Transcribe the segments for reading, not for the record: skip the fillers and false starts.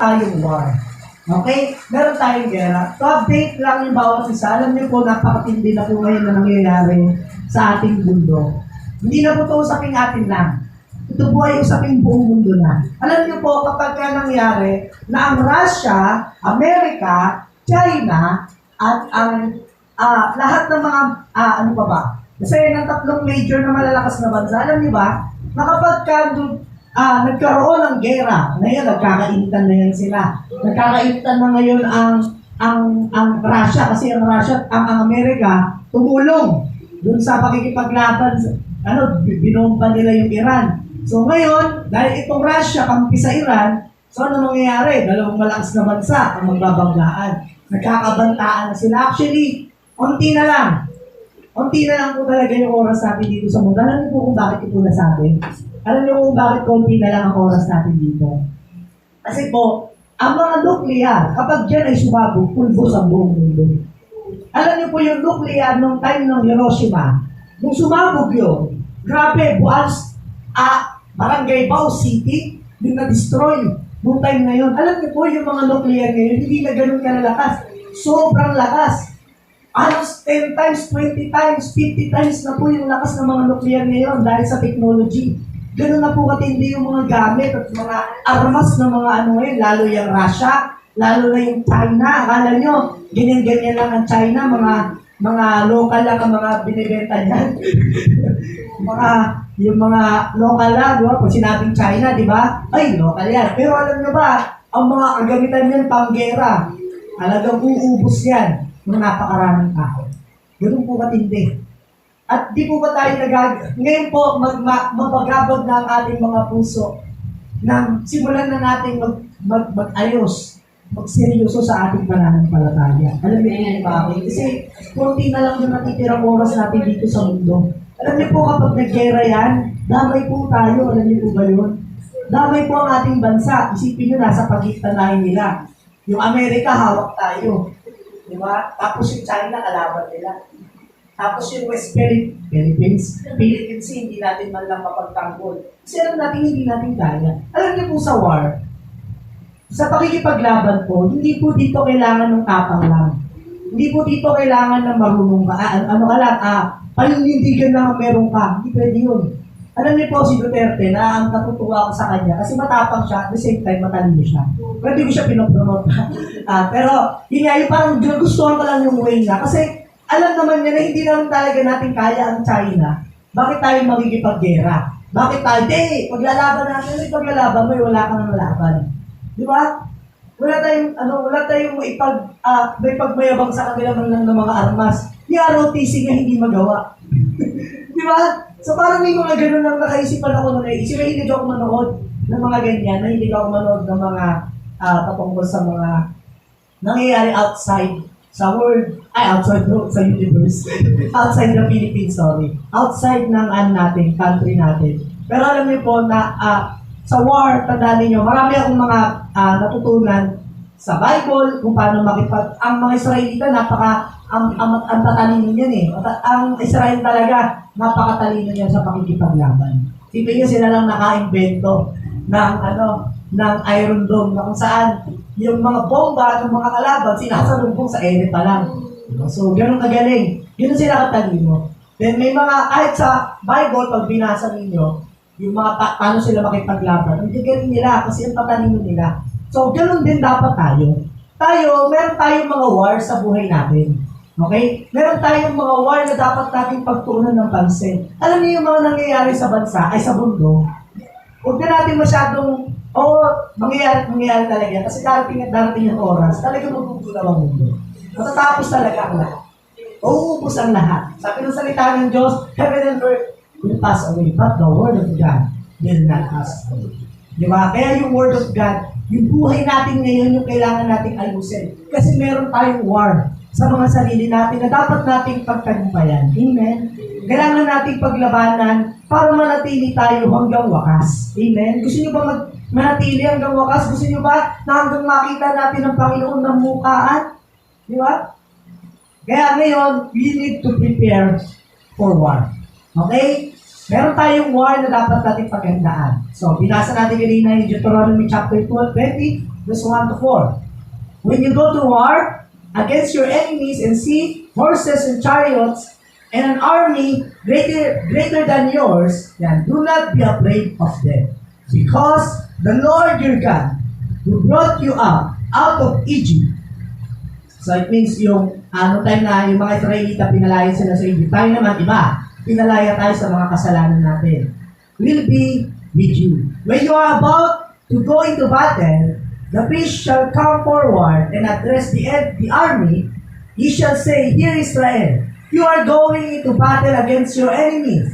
tayong war. Okay? Meron tayong gera. To update lang yung bawat isa. Alam niyo po, napakatindi na po ngayon na nangyayari sa ating mundo. Hindi na po ito usaping atin lang. Ito po ay usaping buong mundo na. Alam niyo po, kapag nangyari na ang Russia, Amerika, China, at ang lahat ng mga, ano pa ba? Kasi ng tatlong major na malalakas na bansa, alam niyo ba, na kapag nagkaroon ng gera, ngayon nagkakainitan na yan sila. Nagkakainitan na ngayon ang Russia, kasi ang Russia, ang Amerika, tumulong dun sa pakikipaglaban, binomba nila yung Iran. So ngayon, dahil itong Russia, kampi sa Iran, so ano mangyayari? Dalawang malakas na bansa ang magbabanggaan. Nagkakabantaan na sila. Actually, unti na lang po talaga yung oras natin dito sa mundo. Alam niyo po kung bakit ito nasabi? Alam niyo kung bakit konti na lang ang oras natin dito? Kasi po, ang mga nuclear, kapag dyan ay sumabog, pulbos ang buong mundo. Alam niyo po yung nuclear nung time ng Hiroshima, nung sumabog yun, grabe, bukas, Barangay Bao City, yung na-destroy nung time na yun. Alam niyo po yung mga nuclear ngayon, hindi na ganun kalalakas. Sobrang lakas. Halos 10 times, 20 times, 50 times na po yung lakas ng mga nuclear ngayon dahil sa technology. Ganun na po katindi yung mga gamit at mga armas ng mga ngayon, lalo yung Russia, lalo na yung China. Akala nyo, ganyan-ganyan lang ang China, mga local lang ang mga binibenta niyan. yung mga local lang, di ba? Kung sinabing China, di ba? Ay, local yan. Pero alam nyo ba, ang mga kagamitan yan, panggera, talagang uubos yan ng napakaraming tao. Ganun po katindi. At di po ba tayo ngayon po, mapagabag na ang ating mga puso nang simulan na natin mag-ayos, magseryoso sa ating pananampalataya. Alam niyo yan bakit? Kasi kunti na lang yung natitirang oras natin dito sa mundo. Alam niyo po kapag nag-gera yan, damay po tayo. Alam niyo po ba yun? Damay po ang ating bansa. Isipin niyo, nasa pagitan na nila. Yung Amerika, hawak tayo. Diba? Tapos yung China, kalaban nila. Tapos yung West Philippines, hindi natin man lang mapagtanggol. Kasi alam natin, hindi natin kaya. Alam niyo po sa war, sa pakikipaglaban po, hindi po dito kailangan ng tapang lang. Hindi po dito kailangan ng marunong ka. Panindigan lang ang meron ka. Hindi pwede yun. Alam niyo po si Duterte na ang natutuwa ko sa kanya kasi matapang siya at the same time matalino siya. Pwede ko siya pinopromote. Pero yun nga, yung parang gustuhan ko lang yung way niya. Kasi alam naman niya na hindi naman talaga natin kaya ang China. Bakit tayo magkikipaggera? Bakit tayo? Paglalaban natin, may wala kang malaban. Di ba? Wala tayong may pagmayabang sa kanila ng mga armas. Yung ROTC nga hindi magawa. Di ba? So parang may mga ganun lang nakaisipan ako na naisip. Hindi ako manood ng mga ganyan. Hindi ako manood ng mga patungkol sa mga nangyayari outside sa world. Outside sa universe. Outside the Philippines, sorry. Outside ng natin, country natin. Pero alam niyo po na sa war, tandaan niyo, marami akong mga natutunan sa Bible, kung paano ang mga Israelita, ang tatalino niyan eh. Ang Israel talaga, napakatalino niyan sa pakikipaglaban. Sipin niyo sila lang naka-invento ng Iron Dome na kung saan yung mga bomba ng mga kalaban, sinasalubong sa ere pa lang. So, ganun kagaling. Ganun sila katalino. Then may kahit sa Bible, pag binasa ninyo, yung mga paano sila makipaglaban, ang gagaling nila kasi yung patalino nila. So, ganun din dapat tayo. Meron tayong mga war sa buhay natin. Okay? Meron tayong mga war na dapat natin pagtuunan ng pansin. Alam niyo yung mga nangyayari sa bansa, ay sa mundo, huwag na natin masyadong, mangyayari talaga. Kasi darating yung oras, talaga magugulaw ang mundo. Matatapos talaga ang lahat. Uubos ang lahat. Sabi ng salita ng Diyos, heaven and earth will pass away, but the word of God will not pass away. Di ba? Kaya yung word of God, yung buhay natin ngayon, yung kailangan nating ayusin. Kasi meron tayong war sa mga sarili natin na dapat nating pagtagumpayan. Amen? Kailangan nating paglabanan para manatili tayo hanggang wakas. Amen? Gusto nyo ba manatili hanggang wakas? Gusto nyo ba na hanggang makita natin ang Panginoon ng mukaan? Di ba? Kaya ngayon, we need to prepare for war. Okay? Meron tayong war na dapat natin paghandaan. So, binasa natin kanina yung Deuteronomy chapter 20, verse 1 to 4. When you go to war against your enemies and see horses and chariots and an army greater than yours, then do not be afraid of them. Because the Lord your God, who brought you up out of Egypt. So it means yung time na yung mga Israelita pinalaya sila sa Egypt. Tayo naman iba, pinalaya tayo sa mga kasalanan natin. Will be with you. When you are about to go into battle, the priest shall come forward and address the army. He shall say, Hear Israel, you are going into battle against your enemies.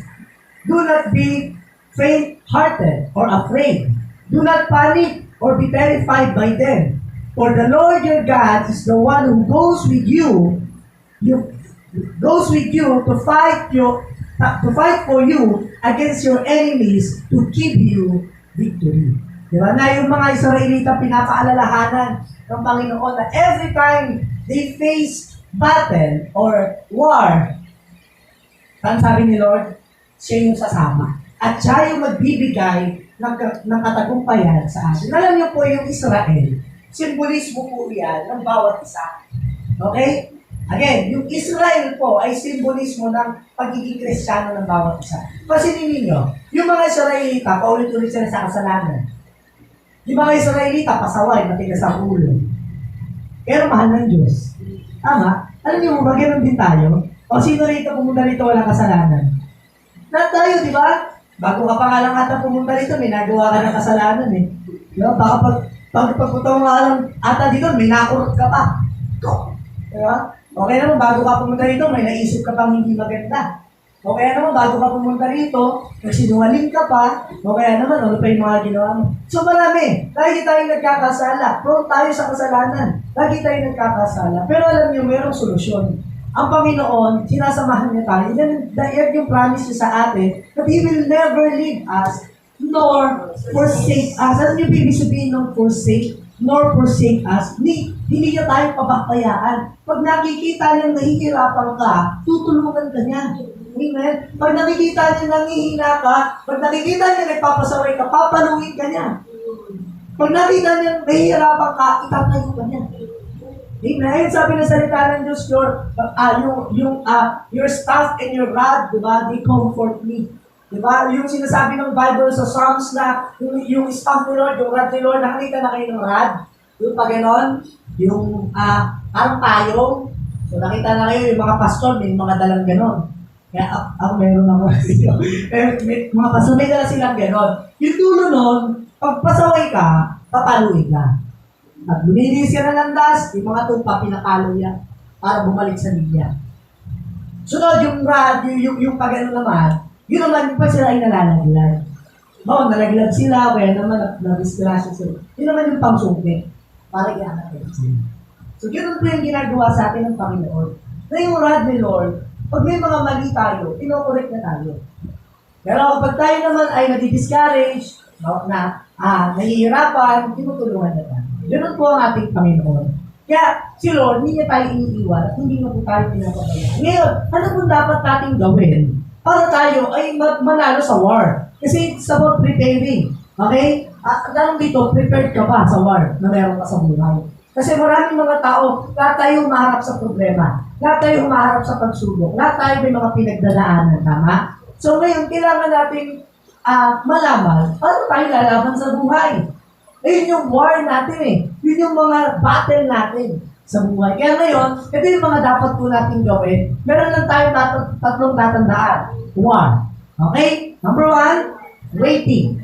Do not be faint-hearted or afraid. Do not panic or be terrified by them. For the Lord your God is the one who goes with you to fight for you against your enemies to give you victory. Diba? Na yung mga Israelita pinapaalalahanan ng Panginoon na every time they face battle or war, ang sabi ni Lord, siya yung sasama. At siya yung magbibigay ng katagumpayan sa atin. Alam niyo po yung Israel, simbolismo po yan ng bawat isa. Okay? Again, yung Israel po ay simbolismo ng pagiging Kristiyano ng bawat isa. Pansinin ninyo, yung mga Israelita, paulit-ulit sila sa kasalanan. Yung mga Israelita, pasaway, matigas ang ulo. Pero mahal ng Diyos. Tama? Alam niyo ba, ganoon din tayo? O sino rito pumunta rito walang kasalanan? Lahat tayo, di ba? Bago ka pa nga lang ata pumunta rito, may nagawa ka ng kasalanan eh. Diba? Baka pagpunta mo nga lang ata dito, may nakurot ka pa. Diba? Okay naman, bago ka pumunta rito, may naisip ka pang hindi maganda. Okay naman, bago ka pumunta rito, nagsinungaling ka pa. Okay naman, ano pa yung mga ginawa mo? So marami, lagi tayo nagkakasala. Prone tayo sa kasalanan. Lagi tayo nagkakasala. Pero alam niyo, mayroong solusyon. Ang Panginoon, sinasamahan niya tayo. Yan yung promise niya sa atin that He will never leave us nor forsake us. Ano yung ibig sabihin ng forsake? Nor forsake us. Hindi niya tayo pababayaan. Pag nakikita niyang nahihirapan ka, tutulungan ka niya. Amen? Pag nakikita niya nangihina ka, pag nakikita niya nagpapasaway ka, papaluin ka niya. Pag nakita niya nahihirapan ka, itatayo ka niya. Amen? Sabi ng salita ng Diyos, your staff and your rod, diba? They comfort me. Diba? Yung sinasabi ng Bible sa Psalms na yung staff ni Lord, yung rod ni Lord, nakakita na kayo ng rod? Yung pa ganon, yung parang payong. So nakita na kayo yung mga pastor, may mga dalang ganon. Kaya ako meron ako. Mga pastor, may dala silang ganon. Yung dulo nun, pag pasaway ka, papaluin ka. At lumilis ka na landas, yung mga tupa pinapalo yan para bumalik sa linya. Sunod, yung rod, yung pagano naman, yun naman, yung pa sila ay nalalaglag. Nalaglag sila, kaya naman, na-disgrasya sila. Yun naman yung pangsungkit. Para i-anapin sila. So, yun po yung ginagawa sa atin ng Panginoon. Na yung rod ni Lord, pag may mga mali tayo, inokorek na tayo. Pero kapag tayo naman ay nadi-discourage, nahihirapan, tinutulungan na tayo. Ganun po ang ating Panginoon. Kaya si Lord, hindi niya tayo iniiwan at hindi na po tayo pinapabayaan. Ngayon, ano po dapat nating gawin para tayo ay manalo sa war? Kasi it's about preparing. Okay? At ganun dito, prepared ka ba sa war na meron ka sa buhay? Kasi maraming mga tao, lahat tayo humaharap sa problema. Lahat tayo humaharap sa pagsubok. Lahat tayo may mga pinagdadaanan, tama? So ngayon, kailangan natin malaman paano tayo lalaban sa buhay. Ayun yung war natin eh. Yun yung mga battle natin sa buhay. Kaya ngayon, ito yung mga dapat po natin gawin. Meron lang tayo tatlong tatandaan. One. Okay? Number 1, waiting.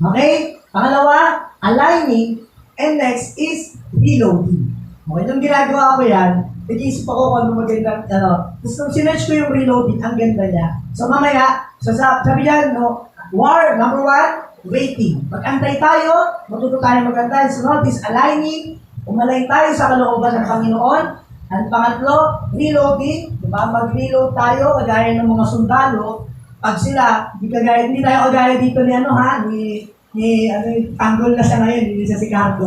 Okay? Pangalawa, aligning. And next is reloading. Okay? Nung ginagawa ko yan, nag-iisip ako kung ano magandang, Tapos nung sinerch ko yung reloading, ang ganda niya. So mamaya, sabi yan, war, number 1, waiting. Mag-antay tayo, matuto tayo mag-antay. Sunod is aligning, umalay tayo sa kalooban ng Panginoon. At pangatlo, reloading. Diba? Mag-reload tayo, kagaya ng mga sundalo. Pag sila, hindi tayo kagaya dito ni tanggol na siya ngayon, hindi siya si Cardo.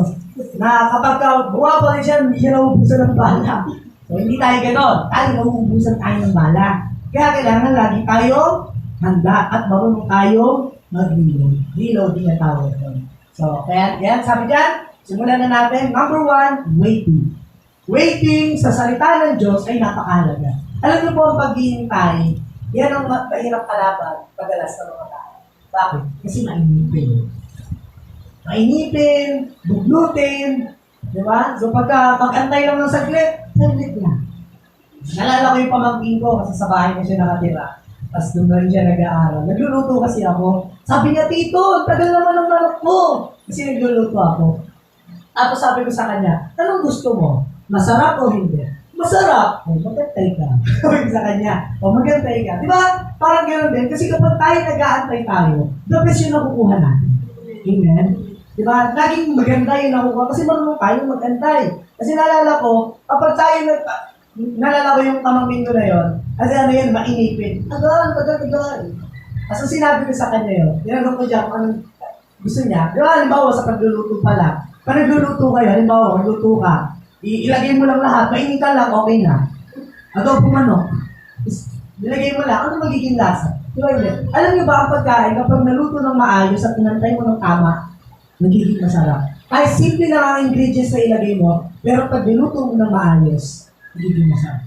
Na kapag buwapa rin siya, hindi siya nauubusan ng bala. So, hindi tayo gano'n. Tayo nauubusan tayo ng bala. Kaya kailangan lagi tayo handa at marunong tayo mag-reload. Reloading na tawag doon. So, kaya yan, sabi dyan, Simulan na natin. Number 1, waiting. Waiting sa salita ng Diyos ay napakahalaga. Alam niyo po ang paghihintay, yan ang mahirap kalaban padalas ng mga tao. Bakit? Kasi mainipin. Mainipin, buglutin, di ba? So pagka mag-antay lang ng saglit lang. Nalala ko yung pamangkin ko kasi sa bahay na siya nakatira. Tapos doon na rin siya nag-aaral. Nagluluto kasi ako. Sabi niya, Tito, tagal naman ng manok mo. Kasi nagluluto ako. Tapos sabi ko sa kanya, anong gusto mo? Masarap o hindi? Masarap. O, magantay ka. Sabi ko sa kanya, o magantay ka. Di ba? Parang gano'n din. Kasi kapag tayo nag-aantay tayo, the best yung nakukuha natin. Amen? Di ba? Laging maganda yung nakukuha. Kasi marunong tayo mag-antay. Kasi naalala ko, kapag tayo naalala ko yung pamangkin ko na yun, kasi ano yun, mainipin. Tagal. Kasi sinabi ko sa kanya yun, tinanong ko dyan kung anong gusto niya. Di ba, halimbawa sa pagluluto pala, pag nagluluto kayo, halimbawa, magluto ka, ilagay mo lang lahat, mainitan lang, okay na. Adobo manok. Ilagay mo lang, ano magiging lasa? Di ba yun? Alam niyo ba ang pagkain, kapag naluto ng maayos at pinantay mo ng tama, nagiging masarap. Kahit simple lang ang ingredients na ilagay mo, pero pag niluto mo ng maayos, nagiging masarap.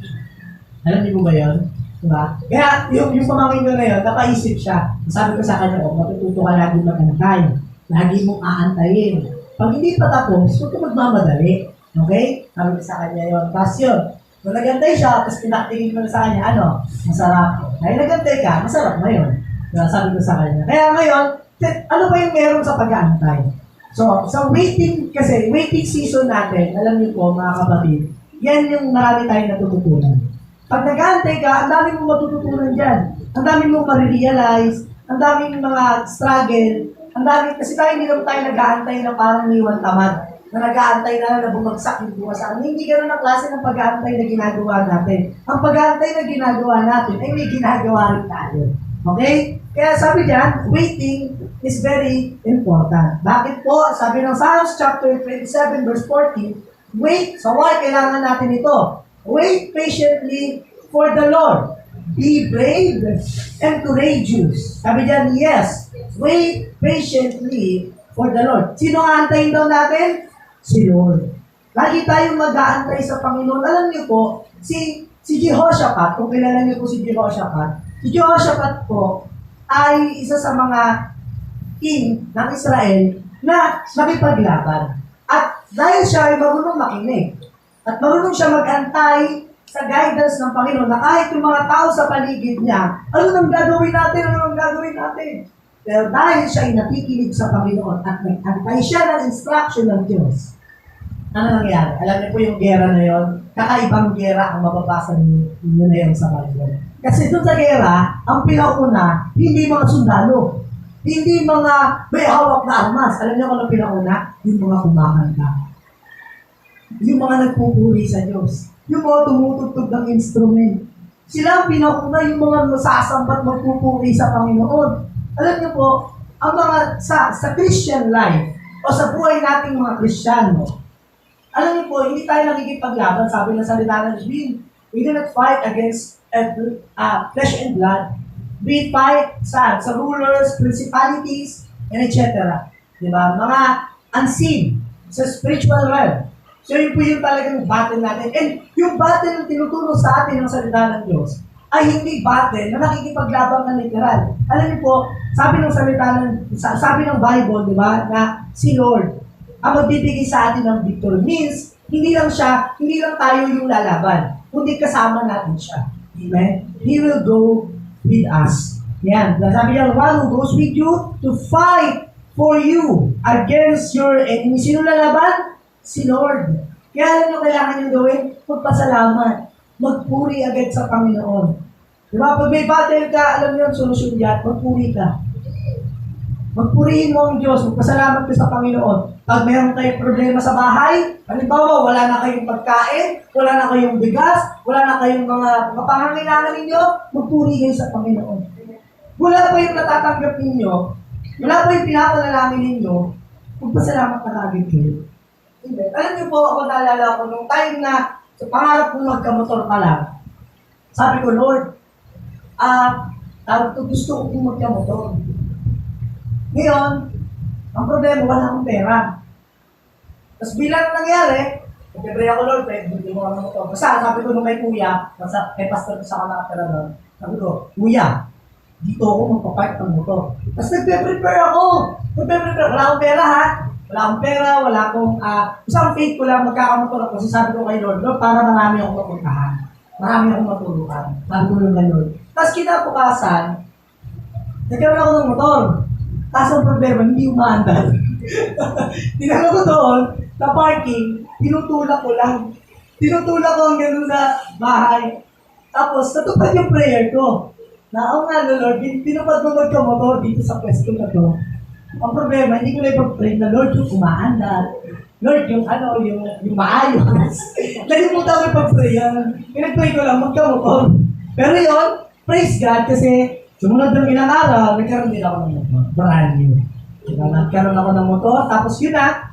Alam niyo ba yun? Diba? Kaya yung pamangkin ko na yun, napaisip siya. Sabi ko sa kanya, matututo ka lagi mag-antay. Lagi mong aantayin. Pag hindi pa tapos, huwag ka magmamadali. Okay? Sabi ko sa kanya yun. Tapos yun, nung nagantay siya, tapos pinatingin ko na sa kanya, masarap. Dahil nagantay ka, masarap na yun. Diba? Sabi ko sa kanya. Kaya ngayon, ano ba yung meron sa pag-aantay? So, sa waiting season natin, alam niyo po mga kapatid, yan yung marami tayong natututunan. Pag nag-aantay ka, ang dami mong matututunan dyan. Ang dami mong marirealize, ang daming mga struggle, ang dami, kasi hindi naman tayo nag-aantay na parang niwan tamad, na nag-aantay na bumagsak yung bukas sa amin. Hindi ganun ang klase ng pag-aantay na ginagawa natin. Ang pag-aantay na ginagawa natin ay may ginagawa rin tayo. Okay? Kaya sabi dyan, waiting is very important. Bakit po? Sabi ng Psalms chapter 27 verse 14, wait, so why kailangan natin ito? Wait patiently for the Lord. Be brave and courageous. Sabi dyan, yes, wait patiently for the Lord. Sino aantayin daw natin? Si Lord. Lagi tayong mag-aantay sa Panginoon. Alam niyo po, si Jehoshaphat, kung kilala niyo po si Jehoshaphat po ay isa sa mga king ng Israel na nakipaglaban. At dahil siya ay marunong makinig, at marunong siya mag-antay sa guidance ng Panginoon na kahit yung mga tao sa paligid niya, ano nang gagawin natin? Pero dahil siya ay nakikinig sa Panginoon at nag-antay siya ng instruction ng Diyos, ano nangyari? Alam niyo po yung gera na yon, kakaibang gera ang mababasa niyo na yun sa Bible. Kasi doon sa gera, ang pinauna, hindi mga sundalo, hindi mga may hawak na armas. Alam niyo kung ano pinauna? Yung mga kumakanta. Yung mga nagpupuri sa Diyos. Yung mga tumutugtog ng instrument. Sila ang pinauna, yung mga nasasambat magpupuri sa Panginoon. Alam niyo po, ang mga sa Christian life, o sa buhay nating mga Kristiyano, alam niyo po, hindi tayo nakikipaglaban, sabi ng salita ng Diyos, we do not fight against flesh and blood. We fight sa rulers, principalities, and etc. Diba? Mga unseen, sa spiritual realm. So yun po yung talagang battle natin. And yung battle na tinuturo sa atin ng salita ng Diyos ay hindi battle na nakikipaglaban ng literal. Alam niyo po, sabi ng Bible, di ba, na si Lord ang magbibigay sa atin ng victory. Means, hindi lang tayo yung lalaban, kundi kasama natin siya. Amen? He will go with us. Yan. Sabi niya, one who goes with you to fight for you against your enemy. Sino lalaban? Si Lord. Kaya alam nyo kailangan nyo gawin? Magpasalamat. Magpuri agad sa Panginoon. Diba? Pag may battle ka, alam nyo ang solusyon diyan, magpuri ka. Magpurihin mo ang Diyos, magpasalamat ka sa Panginoon. Pag mayroon kayong problema sa bahay, halimbawa, wala na kayong pagkain, wala na kayong bigas, wala na kayong mga pangangailangan ninyo, magpuri kayo sa Panginoon. Wala pa yung natatanggap ninyo, wala pa yung pinapanalangin ninyo, magpasalamat na kagad kayo. Alam niyo po, ako naalala ko, nung time na sa pangarap kong magkamotor pa lang, sabi ko, Lord, gusto ko magkamotor. Ngayon, ang problema, wala akong pera. Tapos bilang nangyari, nag-pray ako, Lord, hindi mo ano to. Basta sabi ko nung may kuya, basta may pastor ko sa kanakatira doon, sabi ko, kuya, dito ako magpapark ng motor. Tapos nagpe-prepare ako. Wala akong pera ha. Wala akong pera, wala akong, isang faith ko lang, magkakamotor ako. Kasi sabi ko kay Lord, Lord, para marami akong mapuntahan. Marami akong matulukan. Sabi ko lang kay Lord. Tapos kinabukasan, nagkaroon ako ng motor. Tapos ang problema, hindi umaandar. Tinanong ko doon, sa parking, tinutulak ko lang. Tinutulak ko hanggang doon sa bahay. Tapos, natupad yung prayer ko. Na, nga, Lord, tinupad mo magka-motor dito sa pwesto na to. Ang problema, hindi ko na ipag-pray na, Lord, yung umaandar. Lord, yung maayos. Nalimutan ko ipag-pray yan. Pinag-pray ko lang, magka-motor. Pero yun, praise God, kasi sumunod ng ilang araw, nagkaroon din ako ng motor. Brand new. Diba? Nagkaroon ako ng motor, tapos yun na,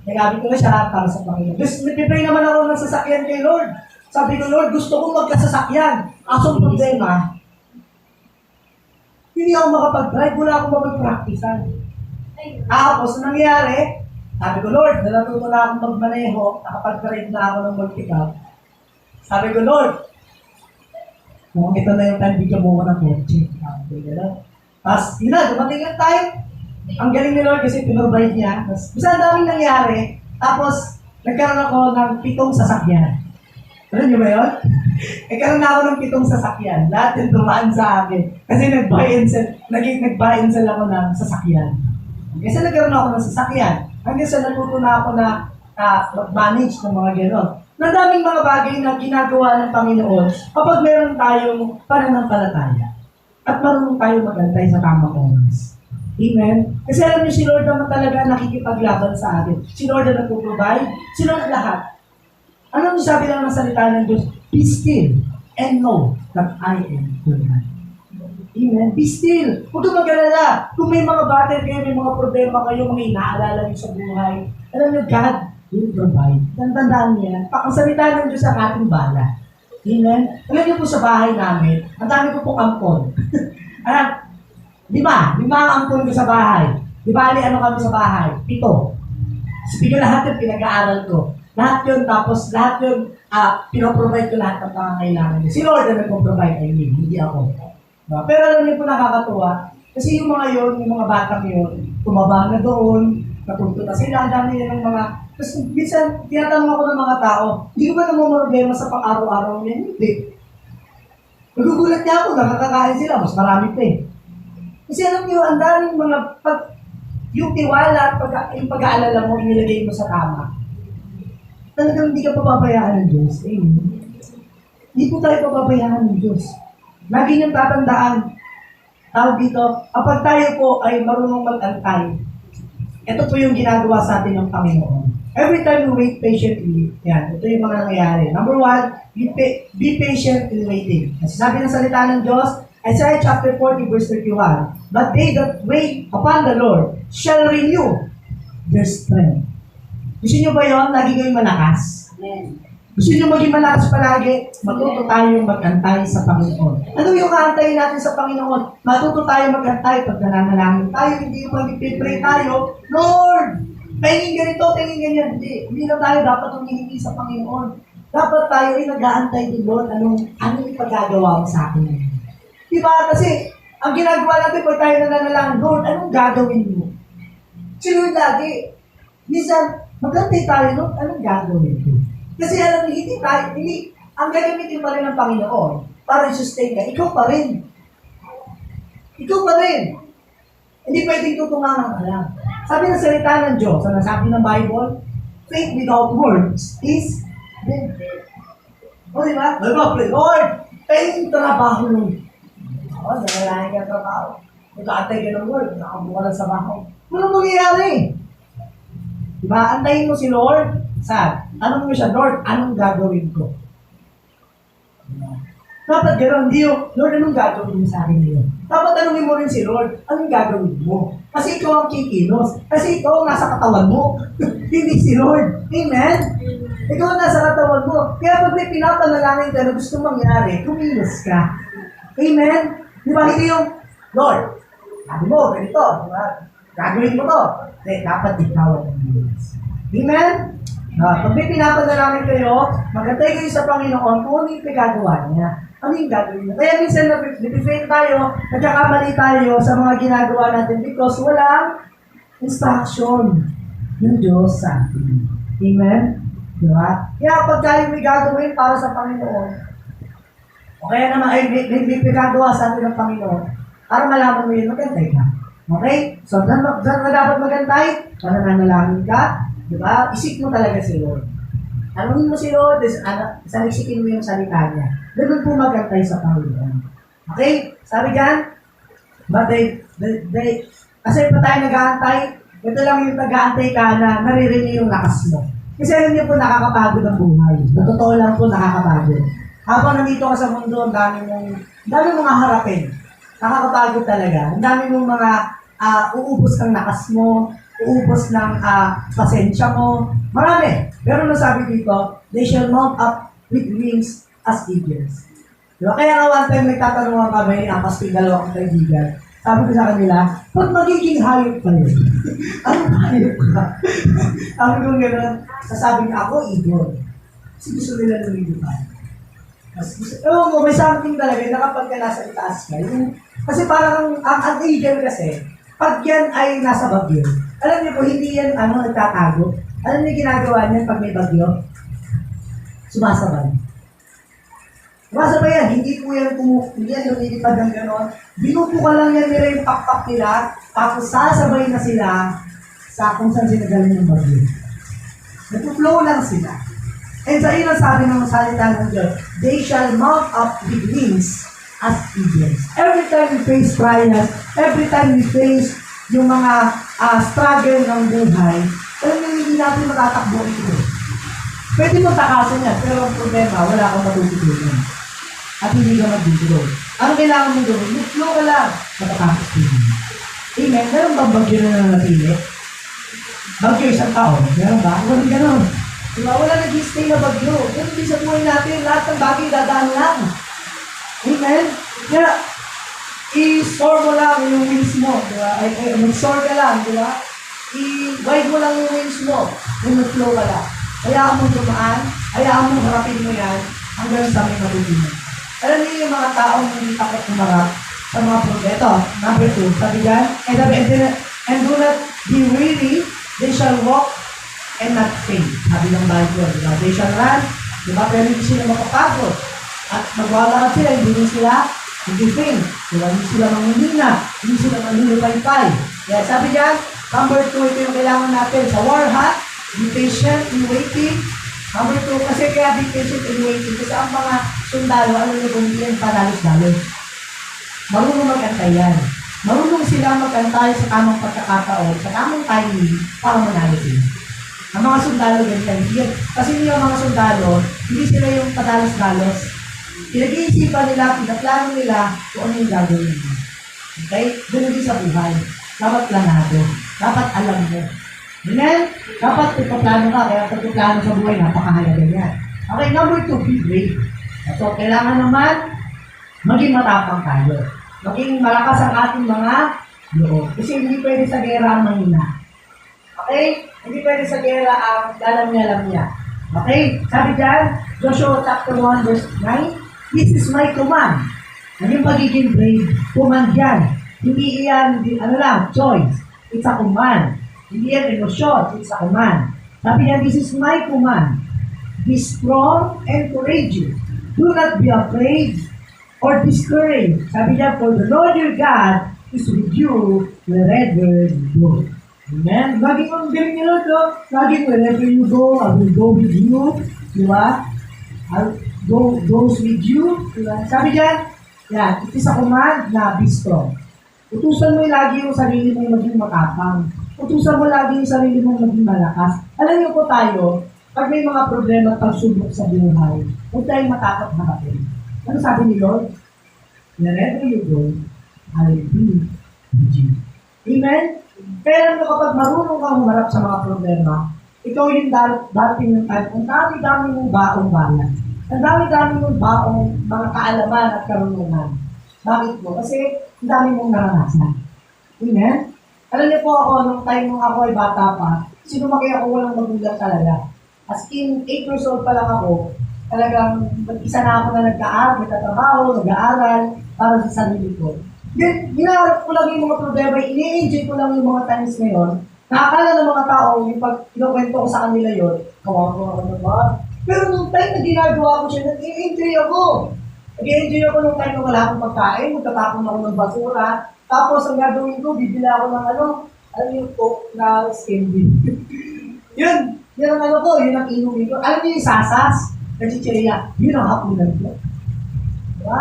nagamit ko na siya para sa Panginoon. Tapos nagpipray naman ako ng sasakyan kay Lord. Sabi ko, Lord, gusto ko magkasasakyan. Asong problema, hindi ako makapag-drive, wala akong mapag-practicean. Tapos, nangyari, sabi ko, Lord, natuto na akong magmaneho, nakapag-drive na ako ng multi-cab. Sabi ko, Lord, kung ito na yung time, bigyan mo ko ng kotse. Tapos, yun na, dumating yung time. Ang galing ni Lord kasi pinrovide niya. Tapos, basta ang daming nangyari. Tapos, nagkaroon ako ng 7 sasakyan. Alam niyo ba yun? Nagkaroon na ako ng 7 sasakyan. Lahat yung dumaan sa akin. Kasi nag-buy and sell ako ng sasakyan. Kasi nagkaroon ako ng sasakyan. Hanggang sa natuto na ako na mag-manage ng mga gano'n. Ang daming mga bagay na ginagawa ng Panginoon kapag meron tayong pananampalataya. At marunong tayong magantay sa tamang oras. Amen? Kasi alam niyo, si Lord naman talaga nakikipaglaban sa atin. Si Lord na nagpo-provide. Si Lord lahat. Ano yung sabi lang ng salita ng Diyos? Be still and know that I am your God. Amen? Be still. Huwag kang mag-alala. Kung may mga battle kayo, may mga problema kayo, mga inaalala niyo sa buhay, alam niyo, God will provide. Tandaan niya, ang salita ng Diyos ang ating bala. Amen? Alam niyo po sa bahay namin, ang dami ko pong ampon. 5 ang ampon ko sa bahay. Di ba, ano kami sa bahay? 7. Sige, lahat yung pinag-aaral ko. Lahat yun, tapos lahat yun, pinoprovide ko lahat ng pangangailangan niya. Si Lord na nag-provide, hindi ako. Pero alam niyo po nakakatuwa, kasi yung mga batang yun, tumaba na doon, natuto na sila, ang dami ng mga, tapos minsan, tinatanong ako ng mga tao, hindi ko ba naman problema sa pang-araw-araw niya? Hindi. Nagugulat niya ako, nakakakain sila, mas marami pa eh. Kasi alam niyo, ang daming mga, yung tiwala at yung pag-aalala mo, inilagay mo sa tama. Talagang hindi ka papabayaan ng Diyos. Amen. Hindi po tayo papabayaan ng Diyos. Lagi niyang tatandaan, tawag dito, kapag tayo po ay marunong mag-antay, ito po yung ginagawa sa atin ng Panginoon. Every time we wait patiently, yan, ito yung mga nangyayari. Number 1, be patient in waiting. Kasi sabi ng salita ng Diyos, Isaiah chapter 40, verse 31, but they that wait upon the Lord shall renew their strength. Gusto nyo ba yun? Lagi kayong malakas? Amen. Gusto nyo maging malakas palagi? Matuto tayong mag-antay sa Panginoon. Ano yung kaantayin natin sa Panginoon? Matuto tayong mag-antay pag nananalangin tayo, hindi yung mag-pray tayo, Lord, tingin ganito, tingin ganyan. Hindi na tayo dapat humihingi sa Panginoon. Dapat tayo ay nag-aantay din, Lord, anong ipagagawa mo sa akin. Diba? Kasi, ang ginagawa natin pag tayo nananalangin, Lord, anong gagawin mo? Si Lord lagi. Minsan, magantay tayo, Lord, anong gagawin ko? Kasi alam niyo, ang gagamitin pa rin ng Panginoon para i-sustain ka, ikaw pa rin. Ikaw pa rin. Hindi pwedeng tutunganan ka lang. Sabi ng salita ng Diyos, ano sabi ng Bible, faith without works is dead. O diba? Lord, yung trabaho nun. O, nangalahin ka ng trabaho. Nag-aantay ka ng word, nakabuka lang sa bahay. Walang mangyayari. Diba? Antayin mo si Lord. Saan? Tanong mo siya, Lord, anong gagawin ko? Dapat gano'n, hindi yung, Lord, anong gagawin mo sa akin ngayon? Dapat tanongin mo rin si Lord, anong gagawin mo? Kasi ikaw ang kikilos. Kasi ikaw ang nasa katawan mo. Hindi si Lord. Amen? Ikaw ang nasa katawan mo. Kaya pag may pinapanalangin ka na gusto mangyari, kumilos ka. Amen? Di ba, hindi yung, Lord, sabi mo, ganito, diba? Gagawin mo to. Dapat ikaw ang kumilos. Amen? Pag may pinapadalangin kayo, magantay kayo sa Panginoon kung ano yung pinagawa niya. Ano yung gagawin niya? Kaya minsan napifail tayo, nagkakamali tayo sa mga ginagawa natin because walang instruction ng Diyos sa atin. Amen? Diba? Kaya pag tayo may gagawin para sa Panginoon, o kaya naman ay may pinagawa sa atin ng Panginoon, para malaman mo yun, magantay ka. Okay? So, saan na dapat magantay? Nananalangin ka. Diba? Isip mo talaga si Lord. Tanungin mo si Lord, saliksikin mo yung salita niya. Ganun po magantay sa Panginoon. Okay? Sabi dyan, but kasi pa tayo nag-aantay, ito lang yung nag-aantay ka na naririnig yung lakas mo. Kasi alam niyo po, nakakapagod ang buhay. Na totoo lang po, nakakapagod. Habang nandito ka sa mundo, ang dami mong mga harapin. Nakakapagod talaga. Ang dami mong mga uubos kang lakas mo, uubos ng pasensya mo. Marami. Pero nasabi dito, they shall mount up with wings as eagles. Diba? Kaya nga one time nagtatanungan kami, ang pasting dalawang kaibigan. Sabi ko sa kanila, ba't magiging hayop ka yun? Anong hayop ka? Sabi ko gano'n, sasabi niya ako, eagle. Kasi gusto nila lumilipan. Ewan mo, may something talaga na kapag ka nasa itaas ka. Kasi parang ang eagle kasi, pag yan ay nasa bagyo, alam niyo po, hindi yan nagtatago. Alam niyo ginagawa niyan pag may bagyo? Sumasabay. Sumasabay yan, hindi po yan lumilipad ng gano'n. Binupo ka lang yan nila yung pakpak nila, tapos sasabay na sila sa kung saan sila galing yung bagyo. Nagpo-flow lang sila. And sa ilang sabi ng salita ng Diyos, they shall mount up with wings as eagles. Every time we face trials, every time we face yung mga struggle ng buhay, alam niyo, hindi natin matatakbo ito. Pwede mo takasan yan, pero ang problema, wala kang matututunan. At hindi ka mag-grow. Ano kailangan mo gawin? Mag-flow ka lang. Matatapos ko yun. Amen? Meron bang bagyo na nanatili? Bagyo isang taon? Meron ba? Wala gano'n. Diba? Wala nag-stay na bagyo. Ganun din sa buhay natin. Lahat ng bagay dadaan lang. Amen? Kaya, i-store mo lang yung wings mo. Diba? Mag-store ka lang. Diba? I-guide mo lang yung wings mo. Yung mag-flow ka lang. Hayaan mo dumaan. Hayaan mo harapin mo yan hanggang sa may matutunan. Alam niyo yung mga taong hindi takot umarap sa mga problema. Ito, number 2. Sabi dyan, and do not be weary, they shall walk and not faint. Sabi ng Bible, diba? They shall run, diba? Pero hindi sila makapagod. At magwala sila, hindi faint. Diba? Hindi sila manghihina, hindi sila manghihipay-pay. Kaya sabi dyan, number 2, ito yung kailangan natin sa war hat, be patient in waiting. Number 2, kasi kaya be patient in waiting. Kasi ang mga sundalo, alam niyo kung hindi yan panalos-dalos. Marunong mag-antay yan. Marunong sila mag-antay sa tamang pagkakataon, sa tamang timing, para manalo sila. Ang mga sundalo ganyan. Kasi yung mga sundalo, hindi sila yung padalos-dalos. Pinag-iisipan nila, pinaplano nila kung ano yung gagawin nila. Okay? Ganun din sa buhay. Dapat planado. Dapat alam mo. Amen? Dapat ipaplano ka. Kaya pagpaplano sa buhay, napakahalaga yan. Okay, number 2, be brave. So, kailangan naman maging matapang tayo. Maging malakas ang ating mga loob. Kasi hindi pwede sa gera ang manghina. Okay? Hindi pwede sa gera ang lalamya-lamya. Okay? Sabi dyan, Joshua chapter 1 verse 9, this is my command. Ano yung pagiging brave? Command yan. Hindi yan, choice. It's a command. Hindi yan emosyon. It's a command. Sabi niya, this is my command. Be strong and courageous. Do not be afraid or discouraged. Sabi niya, for the Lord your God is with you wherever you go. Amen? Laging ang galing nila ito. Laging wherever you go, I will go with you. Diba? I'll goes with you. Diba? Sabi niya, yan, it is a command na be strong. Utusan mo lagi yung sarili mong maging matapang. Utusan mo lagi yung sarili mong maging malakas. Alam niyo po tayo, pag may mga problema at pagsubok sa buhay, huwag tayong matakot harapin. Ano sabi ni Lord? Wherever you go, I will be with you. Amen? Kaya kapag marunong kang humarap sa mga problema, ikaw yung dating ng time, ang dami-dami mong baong bayan. Ang dami-dami mong baong mga kaalaman at karunungan. Bakit po? Kasi ang dami mong naranasan. Amen? Alam niyo po ako, nung time nung ako ay bata pa, Kasi lumaki ako walang magulang talaga. As in, 8 years old pa lang ako, talagang isa na ako na nagka-aaral, nagtatrabaho, nag-aaral, para sa sarili ko. Then, hinaharap ko lang yung mga problema, ini-enjoy ko lang yung mga times ngayon. Nakakala ng mga tao, yung pag kinukwento ko sa kanila yun, kawawa ako naman. Pero nung time na ginagawa ko siya, nag-enjoy ako. Nag-enjoy ako nung time na wala akong pagkain, magtatapon ako ng basura. Tapos, ang gagawin ko, bibila ako ng ano yung coke na candy. Yun ang ano ko, yun ang inumin ko. Alam niyo yung sasas, nagchichirya, yun ang hapunan ko. Diba?